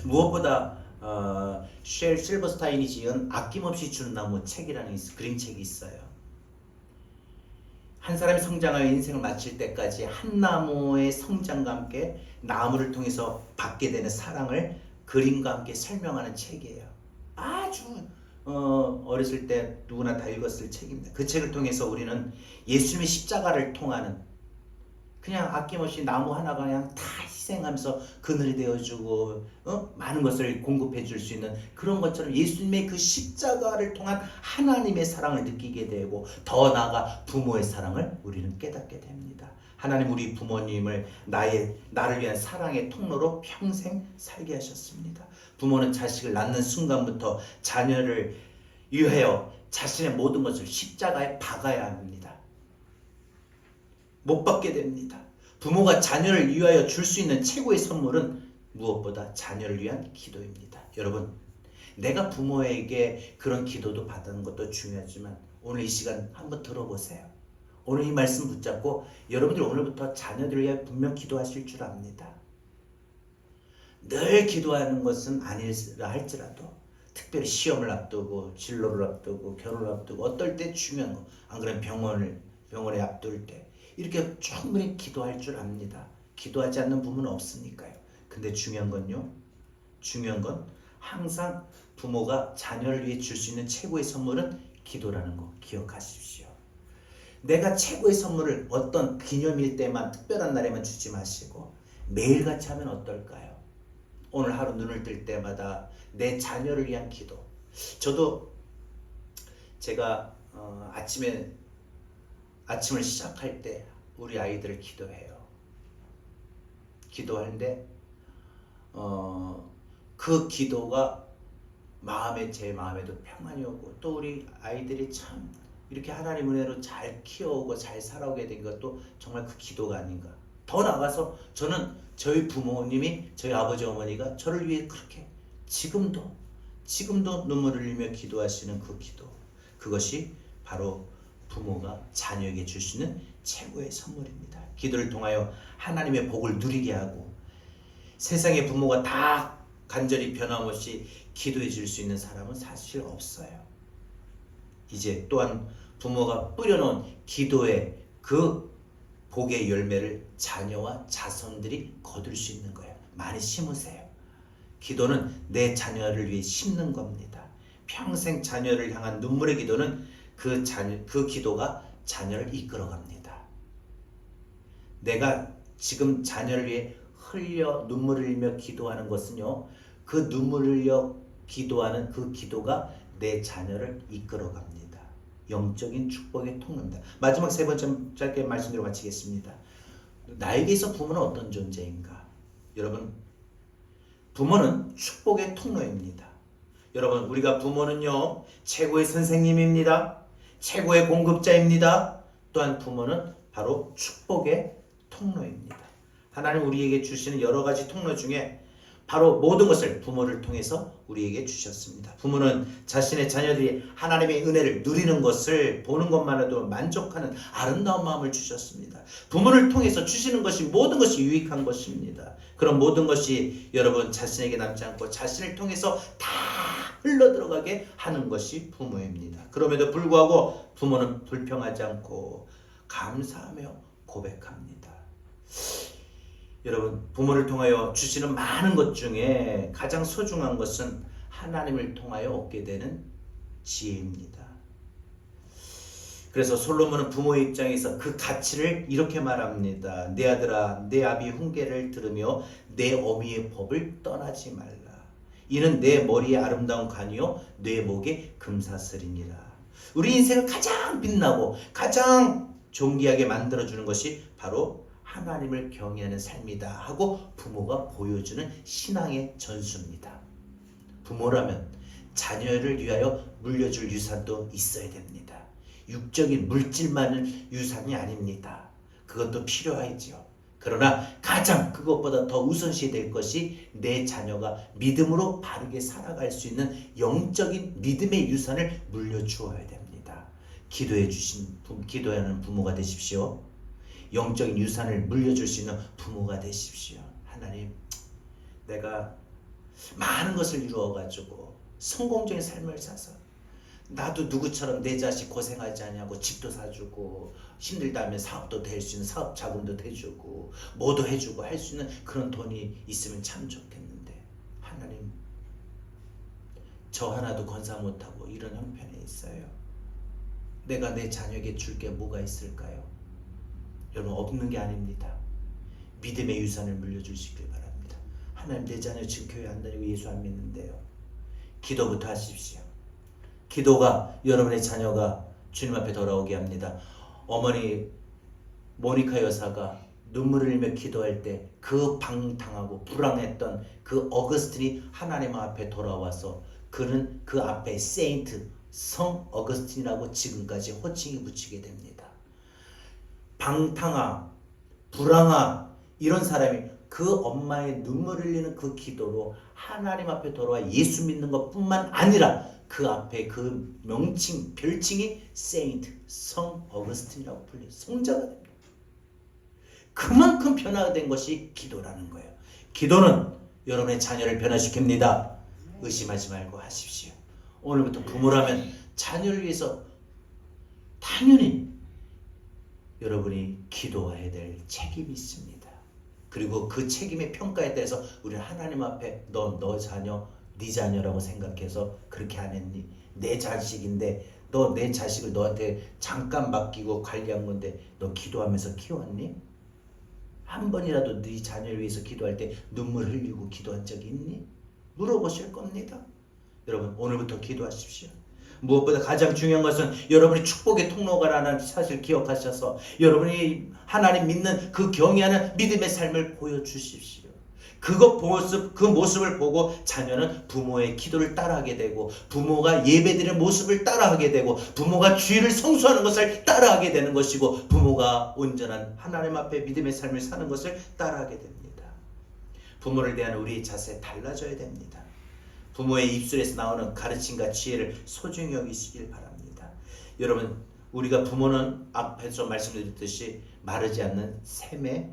A: 무엇보다 쉘 실버스타인이 지은 아낌없이 주는 나무 책이라는 그림책이 있어요. 한 사람이 성장하여 인생을 마칠 때까지 한 나무의 성장과 함께 나무를 통해서 받게 되는 사랑을 그림과 함께 설명하는 책이에요. 아주 어렸을 때 누구나 다 읽었을 책입니다. 그 책을 통해서 우리는 예수님의 십자가를 통하는, 그냥 아낌없이 나무 하나가 그냥 다 희생하면서 그늘이 되어주고 많은 것을 공급해 줄 수 있는 그런 것처럼 예수님의 그 십자가를 통한 하나님의 사랑을 느끼게 되고, 더 나아가 부모의 사랑을 우리는 깨닫게 됩니다. 하나님 우리 부모님을 나를 위한 사랑의 통로로 평생 살게 하셨습니다. 부모는 자식을 낳는 순간부터 자녀를 위하여 자신의 모든 것을 십자가에 박아야 합니다. 못 받게 됩니다. 부모가 자녀를 위하여 줄 수 있는 최고의 선물은 무엇보다 자녀를 위한 기도입니다. 여러분, 내가 부모에게 그런 기도도 받는 것도 중요하지만 오늘 이 시간 한번 들어보세요. 오늘 이 말씀 붙잡고 여러분들 오늘부터 자녀들을 위해 분명 기도하실 줄 압니다. 늘 기도하는 것은 아니라 할지라도, 특별히 시험을 앞두고 진로를 앞두고 결혼을 앞두고 어떨 때 중요한 거, 안 그러면 병원에 앞둘 때 이렇게 충분히 기도할 줄 압니다. 기도하지 않는 부모는 없으니까요. 근데 중요한 건 항상 부모가 자녀를 위해 줄 수 있는 최고의 선물은 기도라는 거 기억하십시오. 내가 최고의 선물을 어떤 기념일 때만, 특별한 날에만 주지 마시고 매일같이 하면 어떨까요? 오늘 하루 눈을 뜰 때마다 내 자녀를 위한 기도. 저도 제가 아침을 시작할 때 우리 아이들을 기도해요. 기도하는데 그 기도가 제 마음에도 평안이 오고, 또 우리 아이들이 참 이렇게 하나님 은혜로 잘 키워오고 잘 살아오게 된 것도 정말 그 기도가 아닌가. 더 나아가서 저는 저희 부모님이, 저희 아버지 어머니가 저를 위해 그렇게 지금도 눈물을 흘리며 기도하시는 그 기도, 그것이 바로 부모가 자녀에게 줄 수 있는 최고의 선물입니다. 기도를 통하여 하나님의 복을 누리게 하고, 세상의 부모가 다 간절히 변함없이 기도해 줄 수 있는 사람은 사실 없어요. 이제 또한 부모가 뿌려놓은 기도의 그 복의 열매를 자녀와 자손들이 거둘 수 있는 거예요. 많이 심으세요. 기도는 내 자녀를 위해 심는 겁니다. 평생 자녀를 향한 눈물의 기도는 그 기도가 자녀를 이끌어갑니다. 내가 지금 자녀를 위해 눈물을 흘리며 기도하는 것은요, 그 눈물을 흘려 기도하는 그 기도가 내 자녀를 이끌어갑니다. 영적인 축복의 통로입니다. 마지막 세 번째 짧게 말씀드리고 마치겠습니다. 나에게 있어 부모는 어떤 존재인가? 여러분, 부모는 축복의 통로입니다. 여러분, 우리가 부모는요, 최고의 선생님입니다. 최고의 공급자입니다. 또한 부모는 바로 축복의 통로입니다. 하나님 우리에게 주시는 여러 가지 통로 중에 바로 모든 것을 부모를 통해서 우리에게 주셨습니다. 부모는 자신의 자녀들이 하나님의 은혜를 누리는 것을 보는 것만으로도 만족하는 아름다운 마음을 주셨습니다. 부모를 통해서 주시는 것이 모든 것이 유익한 것입니다. 그런 모든 것이 여러분 자신에게 남지 않고 자신을 통해서 다 흘러들어가게 하는 것이 부모입니다. 그럼에도 불구하고 부모는 불평하지 않고 감사하며 고백합니다. 여러분, 부모를 통하여 주시는 많은 것 중에 가장 소중한 것은 하나님을 통하여 얻게 되는 지혜입니다. 그래서 솔로몬은 부모의 입장에서 그 가치를 이렇게 말합니다. 내 아들아, 내 아비 훈계를 들으며 내 어미의 법을 떠나지 말라. 이는 내 머리에 아름다운 관이요 내 목에 금사슬이니라. 우리 인생을 가장 빛나고 가장 존귀하게 만들어주는 것이 바로 하나님을 경외하는 삶이다 하고 부모가 보여주는 신앙의 전수입니다. 부모라면 자녀를 위하여 물려줄 유산도 있어야 됩니다. 육적인 물질만은 유산이 아닙니다. 그것도 필요하지요. 그러나 가장 그것보다 더 우선시 될 것이 내 자녀가 믿음으로 바르게 살아갈 수 있는 영적인 믿음의 유산을 물려주어야 됩니다. 기도하는 부모가 되십시오. 영적인 유산을 물려줄 수 있는 부모가 되십시오. 하나님, 내가 많은 것을 이루어가지고 성공적인 삶을 사서 나도 누구처럼 내 자식 고생하지 않냐고 집도 사주고 힘들다면 사업도 될 수 있는 사업 자금도 대주고 뭐도 해주고 할 수 있는 그런 돈이 있으면 참 좋겠는데 하나님, 저 하나도 건사 못하고 이런 형편에 있어요. 내가 내 자녀에게 줄 게 뭐가 있을까요? 여러분, 없는 게 아닙니다. 믿음의 유산을 물려주시길 바랍니다. 하나님, 내 자녀 지금 교회 안 다니고 예수 안 믿는데요. 기도부터 하십시오. 기도가 여러분의 자녀가 주님 앞에 돌아오게 합니다. 어머니 모니카 여사가 눈물을 흘리며 기도할 때 그 방탕하고 불안했던 그 어거스틴이 하나님 앞에 돌아와서 그는 그 앞에 세인트 성 어거스틴이라고 지금까지 호칭이 붙이게 됩니다. 방탕아, 불황아 이런 사람이 그 엄마의 눈물 흘리는 그 기도로 하나님 앞에 돌아와 예수 믿는 것뿐만 아니라 그 앞에 그 명칭, 별칭이 세인트, 성 어거스틴이라고 불려요. 성자가 됩니다. 그만큼 변화된 것이 기도라는 거예요. 기도는 여러분의 자녀를 변화시킵니다. 의심하지 말고 하십시오. 오늘부터 부모라면 자녀를 위해서 당연히 여러분이 기도해야 될 책임이 있습니다. 그리고 그 책임의 평가에 대해서 우리는 하나님 앞에 너 자녀, 네 자녀라고 생각해서 그렇게 안 했니? 내 자식인데 너 내 자식을 너한테 잠깐 맡기고 관리한 건데 너 기도하면서 키웠니? 한 번이라도 네 자녀를 위해서 기도할 때 눈물 흘리고 기도한 적이 있니? 물어보실 겁니다. 여러분, 오늘부터 기도하십시오. 무엇보다 가장 중요한 것은 여러분이 축복의 통로가라는 사실 기억하셔서 여러분이 하나님 믿는 그 경외하는 믿음의 삶을 보여주십시오. 그 모습을 보고 자녀는 부모의 기도를 따라하게 되고 부모가 예배드리는 모습을 따라하게 되고 부모가 주일을 성수하는 것을 따라하게 되는 것이고 부모가 온전한 하나님 앞에 믿음의 삶을 사는 것을 따라하게 됩니다. 부모를 대한 우리의 자세 달라져야 됩니다. 부모의 입술에서 나오는 가르침과 지혜를 소중히 여기시길 바랍니다. 여러분, 우리가 부모는 앞에서 말씀드렸듯이 마르지 않는 샘의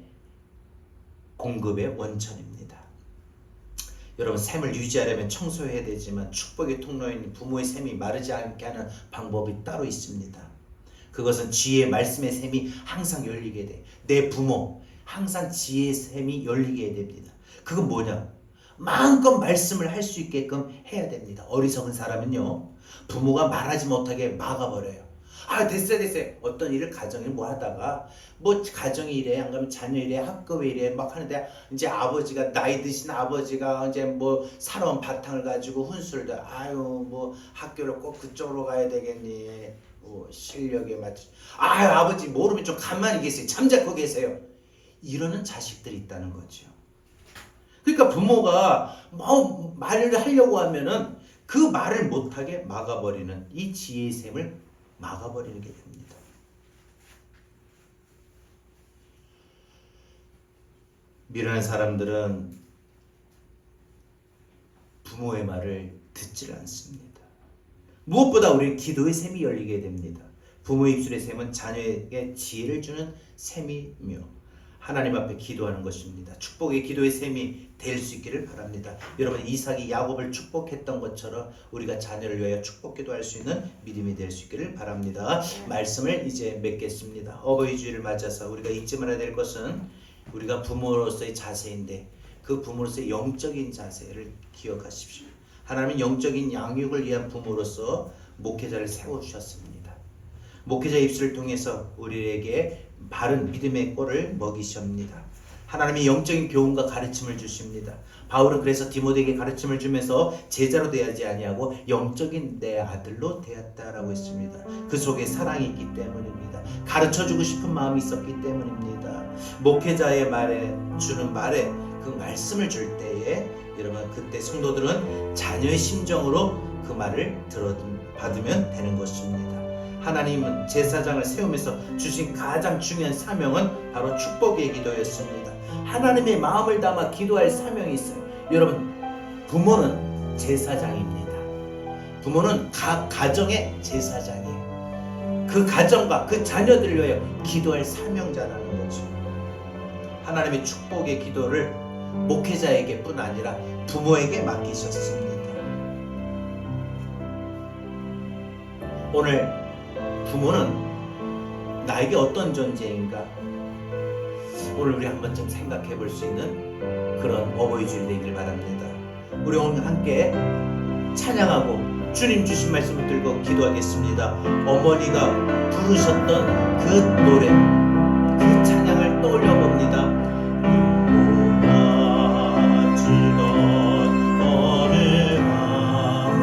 A: 공급의 원천입니다. 여러분, 샘을 유지하려면 청소해야 되지만 축복의 통로인 부모의 샘이 마르지 않게 하는 방법이 따로 있습니다. 그것은 지혜의 말씀의 샘이 항상 열리게 돼. 내 부모 항상 지혜의 샘이 열리게 됩니다. 그건 뭐냐? 마음껏 말씀을 할 수 있게끔 해야 됩니다. 어리석은 사람은요, 부모가 말하지 못하게 막아버려요. 아, 됐어요. 어떤 일을 가정일 뭐 하다가 뭐 가정이 이래, 안 가면 자녀 이래, 학급이 이래 막 하는데 이제 아버지가 나이 드신 아버지가 이제 뭐 살아온 바탕을 가지고 훈수를 둬. 아유 뭐 학교를 꼭 그쪽으로 가야 되겠니? 뭐 실력에 맞춰. 아유 아버지 모르면 좀 가만히 계세요. 잠자코 계세요. 이러는 자식들이 있다는 거죠. 그러니까 부모가 뭐 말을 하려고 하면은 그 말을 못하게 막아버리는 이 지혜의 샘을 막아버리는 게 됩니다. 미련한 사람들은 부모의 말을 듣질 않습니다. 무엇보다 우리는 기도의 샘이 열리게 됩니다. 부모의 입술의 샘은 자녀에게 지혜를 주는 샘이며 하나님 앞에 기도하는 것입니다. 축복의 기도의 샘이 될 수 있기를 바랍니다. 여러분 이삭이 야곱을 축복했던 것처럼 우리가 자녀를 위하여 축복 기도할 수 있는 믿음이 될 수 있기를 바랍니다. 말씀을 이제 맺겠습니다. 어버이 주일을 맞아서 우리가 잊지 말아야 될 것은 우리가 부모로서의 자세인데 그 부모로서의 영적인 자세를 기억하십시오. 하나님은 영적인 양육을 위한 부모로서 목회자를 세워주셨습니다. 목회자 입술을 통해서 우리에게 바른 믿음의 꼴을 먹이십니다. 하나님이 영적인 교훈과 가르침을 주십니다. 바울은 그래서 디모데에게 가르침을 주면서 제자로 대하지 아니하고 영적인 내 아들로 대했다라고 했습니다. 그 속에 사랑이 있기 때문입니다. 가르쳐주고 싶은 마음이 있었기 때문입니다. 목회자의 말에 주는 말에 그 말씀을 줄 때에 여러분 그때 성도들은 자녀의 심정으로 그 말을 받으면 되는 것입니다. 하나님은 제사장을 세우면서 주신 가장 중요한 사명은 바로 축복의 기도였습니다. 하나님의 마음을 담아 기도할 사명이 있어요. 여러분 부모는 제사장입니다. 부모는 각 가정의 제사장이에요. 그 가정과 그 자녀들을 위하여 기도할 사명자라는 거죠. 하나님의 축복의 기도를 목회자에게 뿐 아니라 부모에게 맡기셨습니다. 오늘 부모는 나에게 어떤 존재인가? 오늘 우리 한번 좀 생각해 볼 수 있는 그런 어버이 주일 되기를 바랍니다. 우리 오늘 함께 찬양하고 주님 주신 말씀을 들고 기도하겠습니다. 어머니가 부르셨던 그 노래, 그 찬양을 떠올려 봅니다.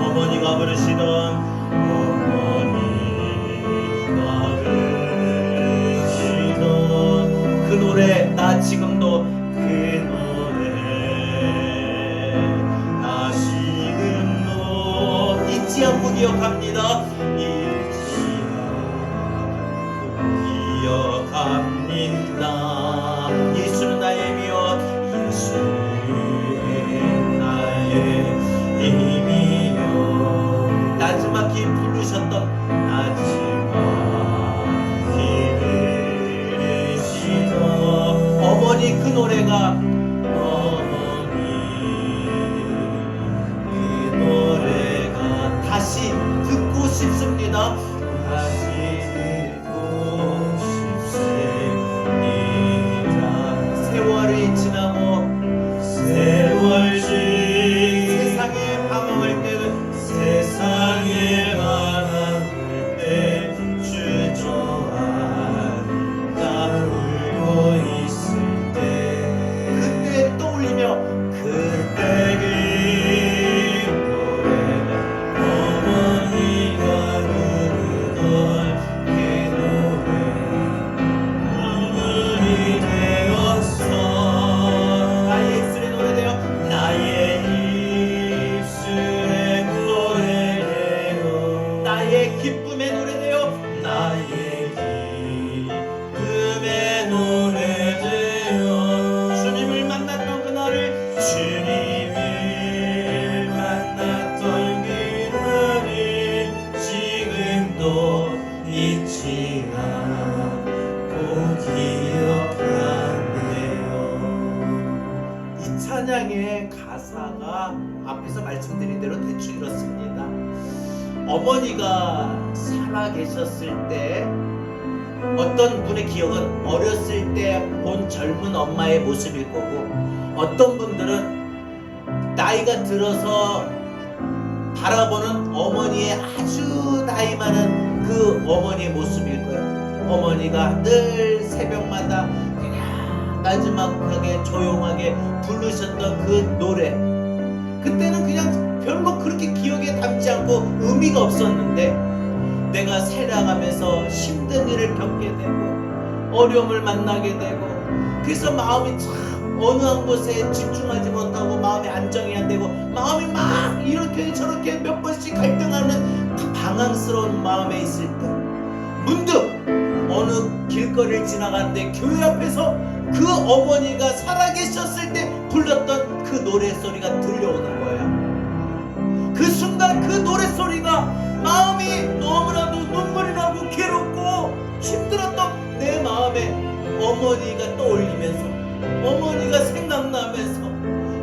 A: 어머니가 부르시던 그 노래 나 지금도 그 노래 나 지금도 잊지 않고 기억합니다. 잊지 않고 기억합니다. 예수는 나의 미워 예수는 나의 힘이요 나지막히 부르셨던 어머니 그 노래가 다시 듣고 싶습니다. 다시 듣고 싶습니다. 세월이 지나고 세월이 세상에 방황할 때는 세상에 방황할 때 주저앉아 울고 있을 그때 떠올리며 그때 그 노래가 어머니가 부르던 그 노래 눈물이 되었어 나의 입술의 노래 되어 나의 입술의 노래 되어 나의 기쁨의 노래 되어 나의 기쁨의 노래 되어 주님을 만났던 그날을 지금도 잊지 않고 기억하네요. 이 찬양의 가사가 앞에서 말씀드린 대로 대충 이렇습니다. 어머니가 살아계셨을 때 어떤 분의 기억은 어렸을 때 본 젊은 엄마의 모습일 거고 어떤 분들은 나이가 들어서 바라보는 어머니의 아주 나이 많은 그 어머니의 모습일 거예요. 어머니가 늘 새벽마다 그냥 나지막하게 조용하게 부르셨던 그 노래, 그때는 그냥 별로 그렇게 기억에 담지 않고 의미가 없었는데, 내가 살아가면서 힘든 일을 겪게 되고 어려움을 만나게 되고, 그래서 마음이 참 어느 한 곳에 집중하지 못하고 마음이 안정이 안 되고 마음이 막 이렇게 저렇게 몇 번씩 갈등하는 그 방황스러운 마음에 있을 때, 문득 어느 길거리를 지나가는데 교회 앞에서 그 어머니가 살아계셨을 때 불렀던 그 노래소리가 들려오는 거야. 그 순간 그 노래소리가 마음이 너무나도 눈물이 나고 괴롭고 힘들었던 내 마음에 어머니가 떠올리면서, 어머니가 생각나면서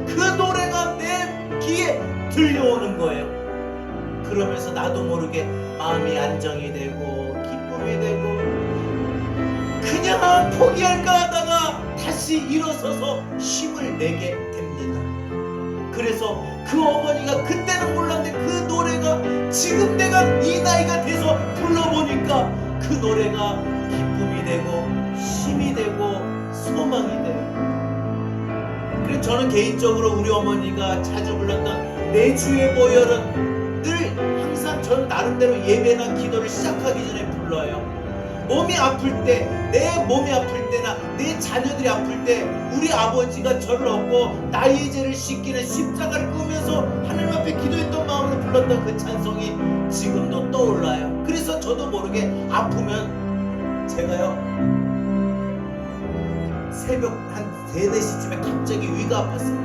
A: 그 노래가 내 귀에 들려오는 거예요. 그러면서 나도 모르게 마음이 안정이 되고 기쁨이 되고, 그냥 포기할까 하다가 다시 일어서서 힘을 내게 됩니다. 그래서 그 어머니가 그때는 몰랐는데 그 노래가 지금 내가 이 나이가 돼서 불러보니까 그 노래가 기쁨이 되고 힘이 되고 소망이 돼요. 그래서 저는 개인적으로 우리 어머니가 자주 불렀던 내 주의 보혈은 늘 항상 저는 나름대로 예배나 기도를 시작하기 전에 불러요. 몸이 아플 때, 내 몸이 아플 때나 내 자녀들이 아플 때 우리 아버지가 저를 업고 나의 죄를 씻기는 십자가를 꾸면서 하나님 앞에 기도했던 마음으로 불렀던 그 찬송이 지금도 떠올라요. 그래서 저도 모르게 아프면 제가요, 새벽 한 3, 4시쯤에 갑자기 위가 아팠어요.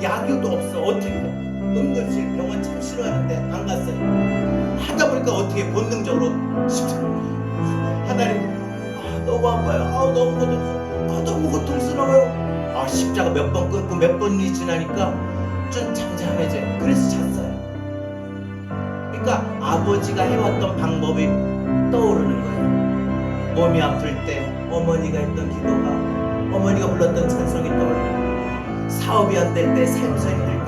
A: 약효도 없어. 어떻게 응급실 병원 참 싫어하는데 안 갔어요. 하다 보니까 어떻게 본능적으로 하나님, 너무 아파요. 너무 고통스러워요. 십자가 몇 번 끊고 몇 번이 지나니까 좀 잠잠해져요. 그래서 잤어요. 그러니까 아버지가 해왔던 방법이 떠오르는 거예요. 몸이 아플 때 어머니가 했던 기도가, 어머니가 불렀던 찬송이 떠오르고, 사업이 안 될 때, 삶에서 힘들 때,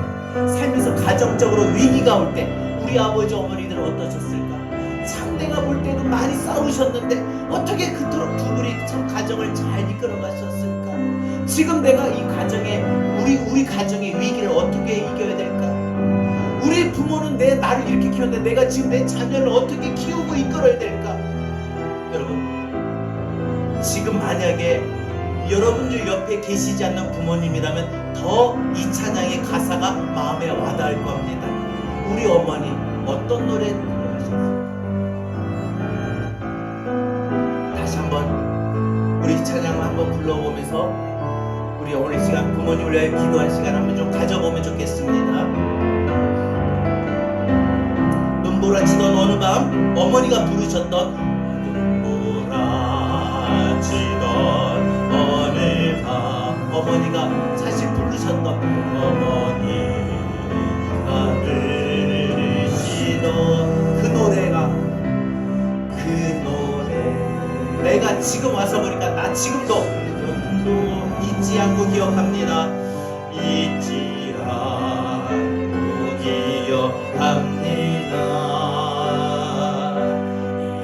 A: 삶에서 가정적으로 위기가 올 때 우리 아버지 어머니들은 어떠셨을까? 참 내가 볼 때도 많이 싸우셨는데 어떻게 그토록 두 분이 참 가정을 잘 이끌어 가셨을까? 지금 내가 이 가정에 우리 가정의 위기를 어떻게 이겨야 될까? 우리 부모는 나를 이렇게 키웠는데 내가 지금 내 자녀를 어떻게 키우고 이끌어야 될까? 여러분, 지금 만약에 여러분들 옆에 계시지 않는 부모님이라면 더 이 찬양의 가사가 마음에 와닿을 겁니다. 우리 어머니 어떤 노래 부르셨어요? 다시 한번 우리 찬양을 한번 불러보면서 우리 오늘 시간 부모님을 위해 기도할 시간 한번 좀 가져보면 좋겠습니다. 눈보라치던 어느 밤, 어머니가 부르셨던 눈보라치던 어느 밤, 어머니가 사실 부르셨던 어머니가 부르시던 그 노래가, 그 노래 내가 지금 와서 보니까 나 지금도 잊지 않고 기억합니다. 잊지 않고 기억합니다.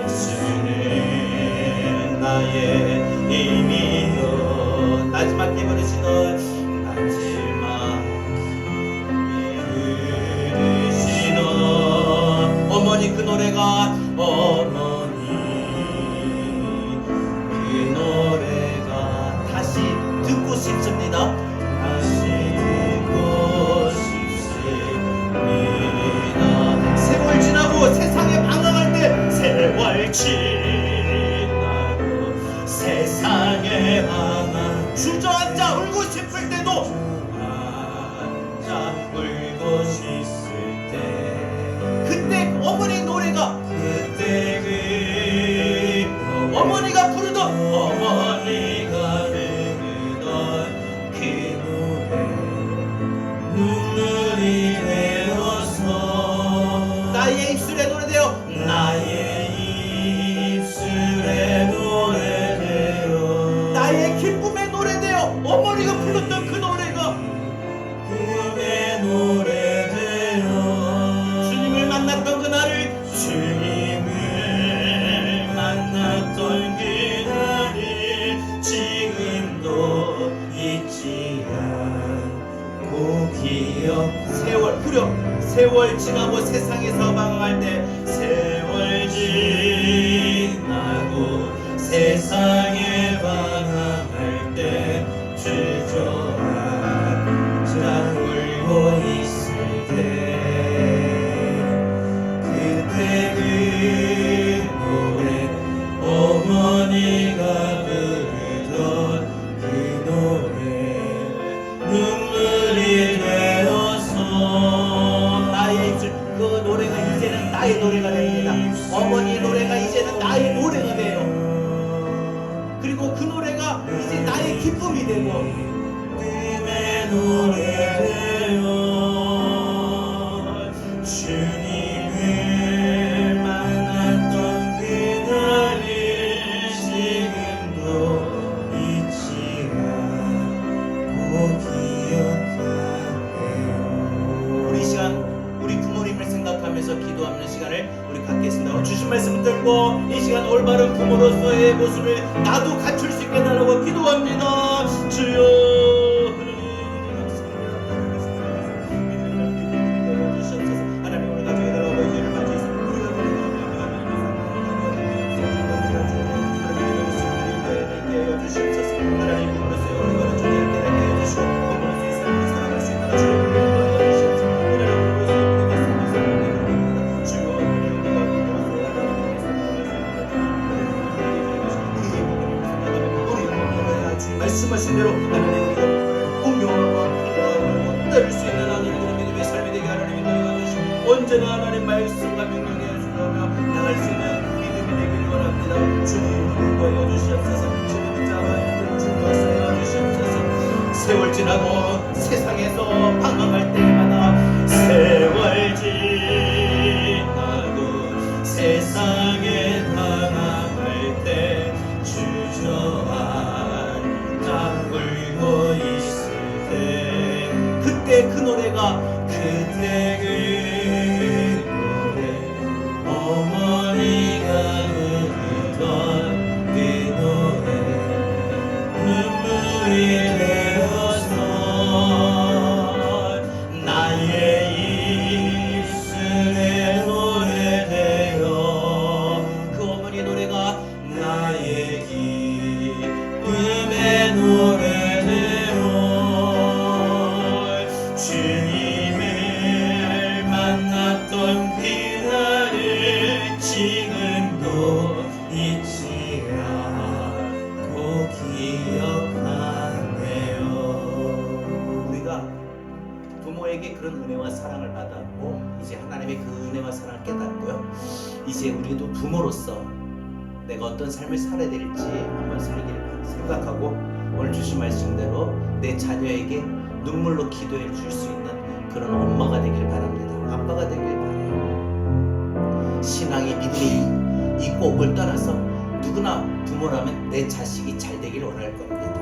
A: 예수는 나의 힘이여. 마지막에 부르시던, 어머니 그 노래가, 어머니 그 노래가 다시 듣고 싶습니다. 다시 듣고 싶습니다. 세월 지나고 세상에 방황할 때, 세월 지나고 세상에 방황 주저앉아 울고 싶을 때도, 앉아 울고 싶을 때, 그때 어머니 노래가, 그때 그 어머니가 부르던, 어머니가 부르던 그 노래, 눈물이 되어서 나의 입술에 노래되어, 나의 세상에서 방황할 때 세월 지나고 세상에 방황할 때 주저앉아 울고 있을 때 그때 그 노래 어머니가 부르던 그 노래 눈물이 되어서 나의 입술 그 노래가 이제는 나의 노래가 됩니다. 어머니 노래가 이제는 나의 노래가 돼요. 그리고 그 노래가 이제 나의 기쁨이 되고 꿈의 노래 되어 주님을 만났던 그날을 지금도 잊지 않고 기억하네요. 우리 시간 우리 부모님을 생각하면서 기도하는 시간을 우리 갖겠습니다. 주신 말씀 듣고 이 시간 올바른 부모로서의 모습을 나도 갖출 수 있게 달라고 기도합니다. 주여 말씀하신 대로 하나님 우리가 공경하고 아프고 따를 수 있는 하나님 우리 믿음의 삶이 되게 하나님 인도하시고 언제나 하나님 말씀과 명령에 순종하며 나갈 수 있는 믿음이 되기를 원합니다. 주님 인도하여 주시옵소서. 주님 붙잡아 주님께서 주시옵소서. 세월 지나고 세상에서 방황할 때마다 세월 지나고 세상에 방황할 때 주저앉아 울고 있을 때 그때 그 노래가 그때 그 노래 어머니가 부르던 그 노래 눈물이 되어서 나의 입술에 노래 되어 그 어머니 노래가 나의 기쁨의 노래 되어 주님을 만났던 그날을 지금도 잊지 않고 기억하네요. 우리가 부모에게 그런 은혜와 사랑을 받았고 이제 하나님의 그 은혜와 사랑을 깨닫고요. 이제 우리도 부모로서 내가 어떤 삶을 살아야 될지 한번 살기를 생각하고 오늘 주신 말씀대로 내 자녀에게 눈물로 기도해 줄 수 있는 그런 엄마가 되길 바랍니다. 아빠가 되길 바라요. 신앙의 믿음이 있고 없고를 떠나서 누구나 부모라면 내 자식이 잘 되길 원할 겁니다.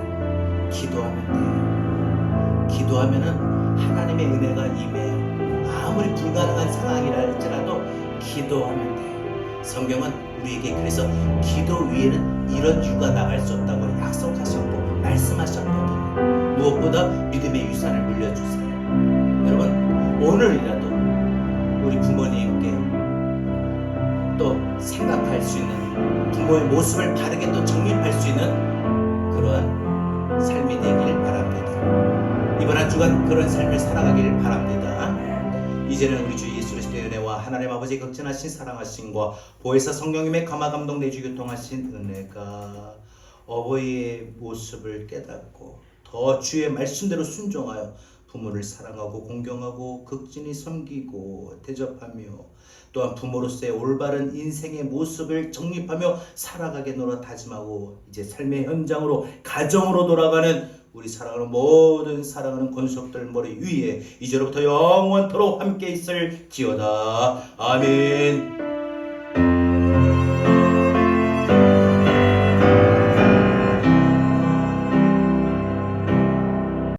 A: 기도하면 돼요. 기도하면은 하나님의 은혜가 임해요. 아무리 불가능한 상황이라 할지라도 기도하면 돼요. 성경은 우리에게 그래서 기도 위에는 이런 유가 나갈 수 없다고 약속하셨고 말씀하셨거든요. 무엇보다 믿음의 유산을 물려주세요. 여러분 오늘이라도 우리 부모님께 또 생각할 수 있는 부모의 모습을 바르게 또 정립할 수 있는 그러한 삶이 되기를 바랍니다. 이번 한 주간 그런 삶을 살아가기를 바랍니다. 이제는 우리 주 예수 그리스도의 은혜와 하나님 아버지의 극진하신 사랑하심과 보혜사 성령님의 감화 감동 내주 교통하신 은혜가 어버이의 모습을 깨닫고 더 주의 말씀대로 순종하여 부모를 사랑하고 공경하고 극진히 섬기고 대접하며 또한 부모로서의 올바른 인생의 모습을 정립하며 살아가겠노라 다짐하고 이제 삶의 현장으로 가정으로 돌아가는 우리 사랑하는 모든 사랑하는 권속들 머리 위에 이제로부터 영원토록 함께 있을지어다. 아멘.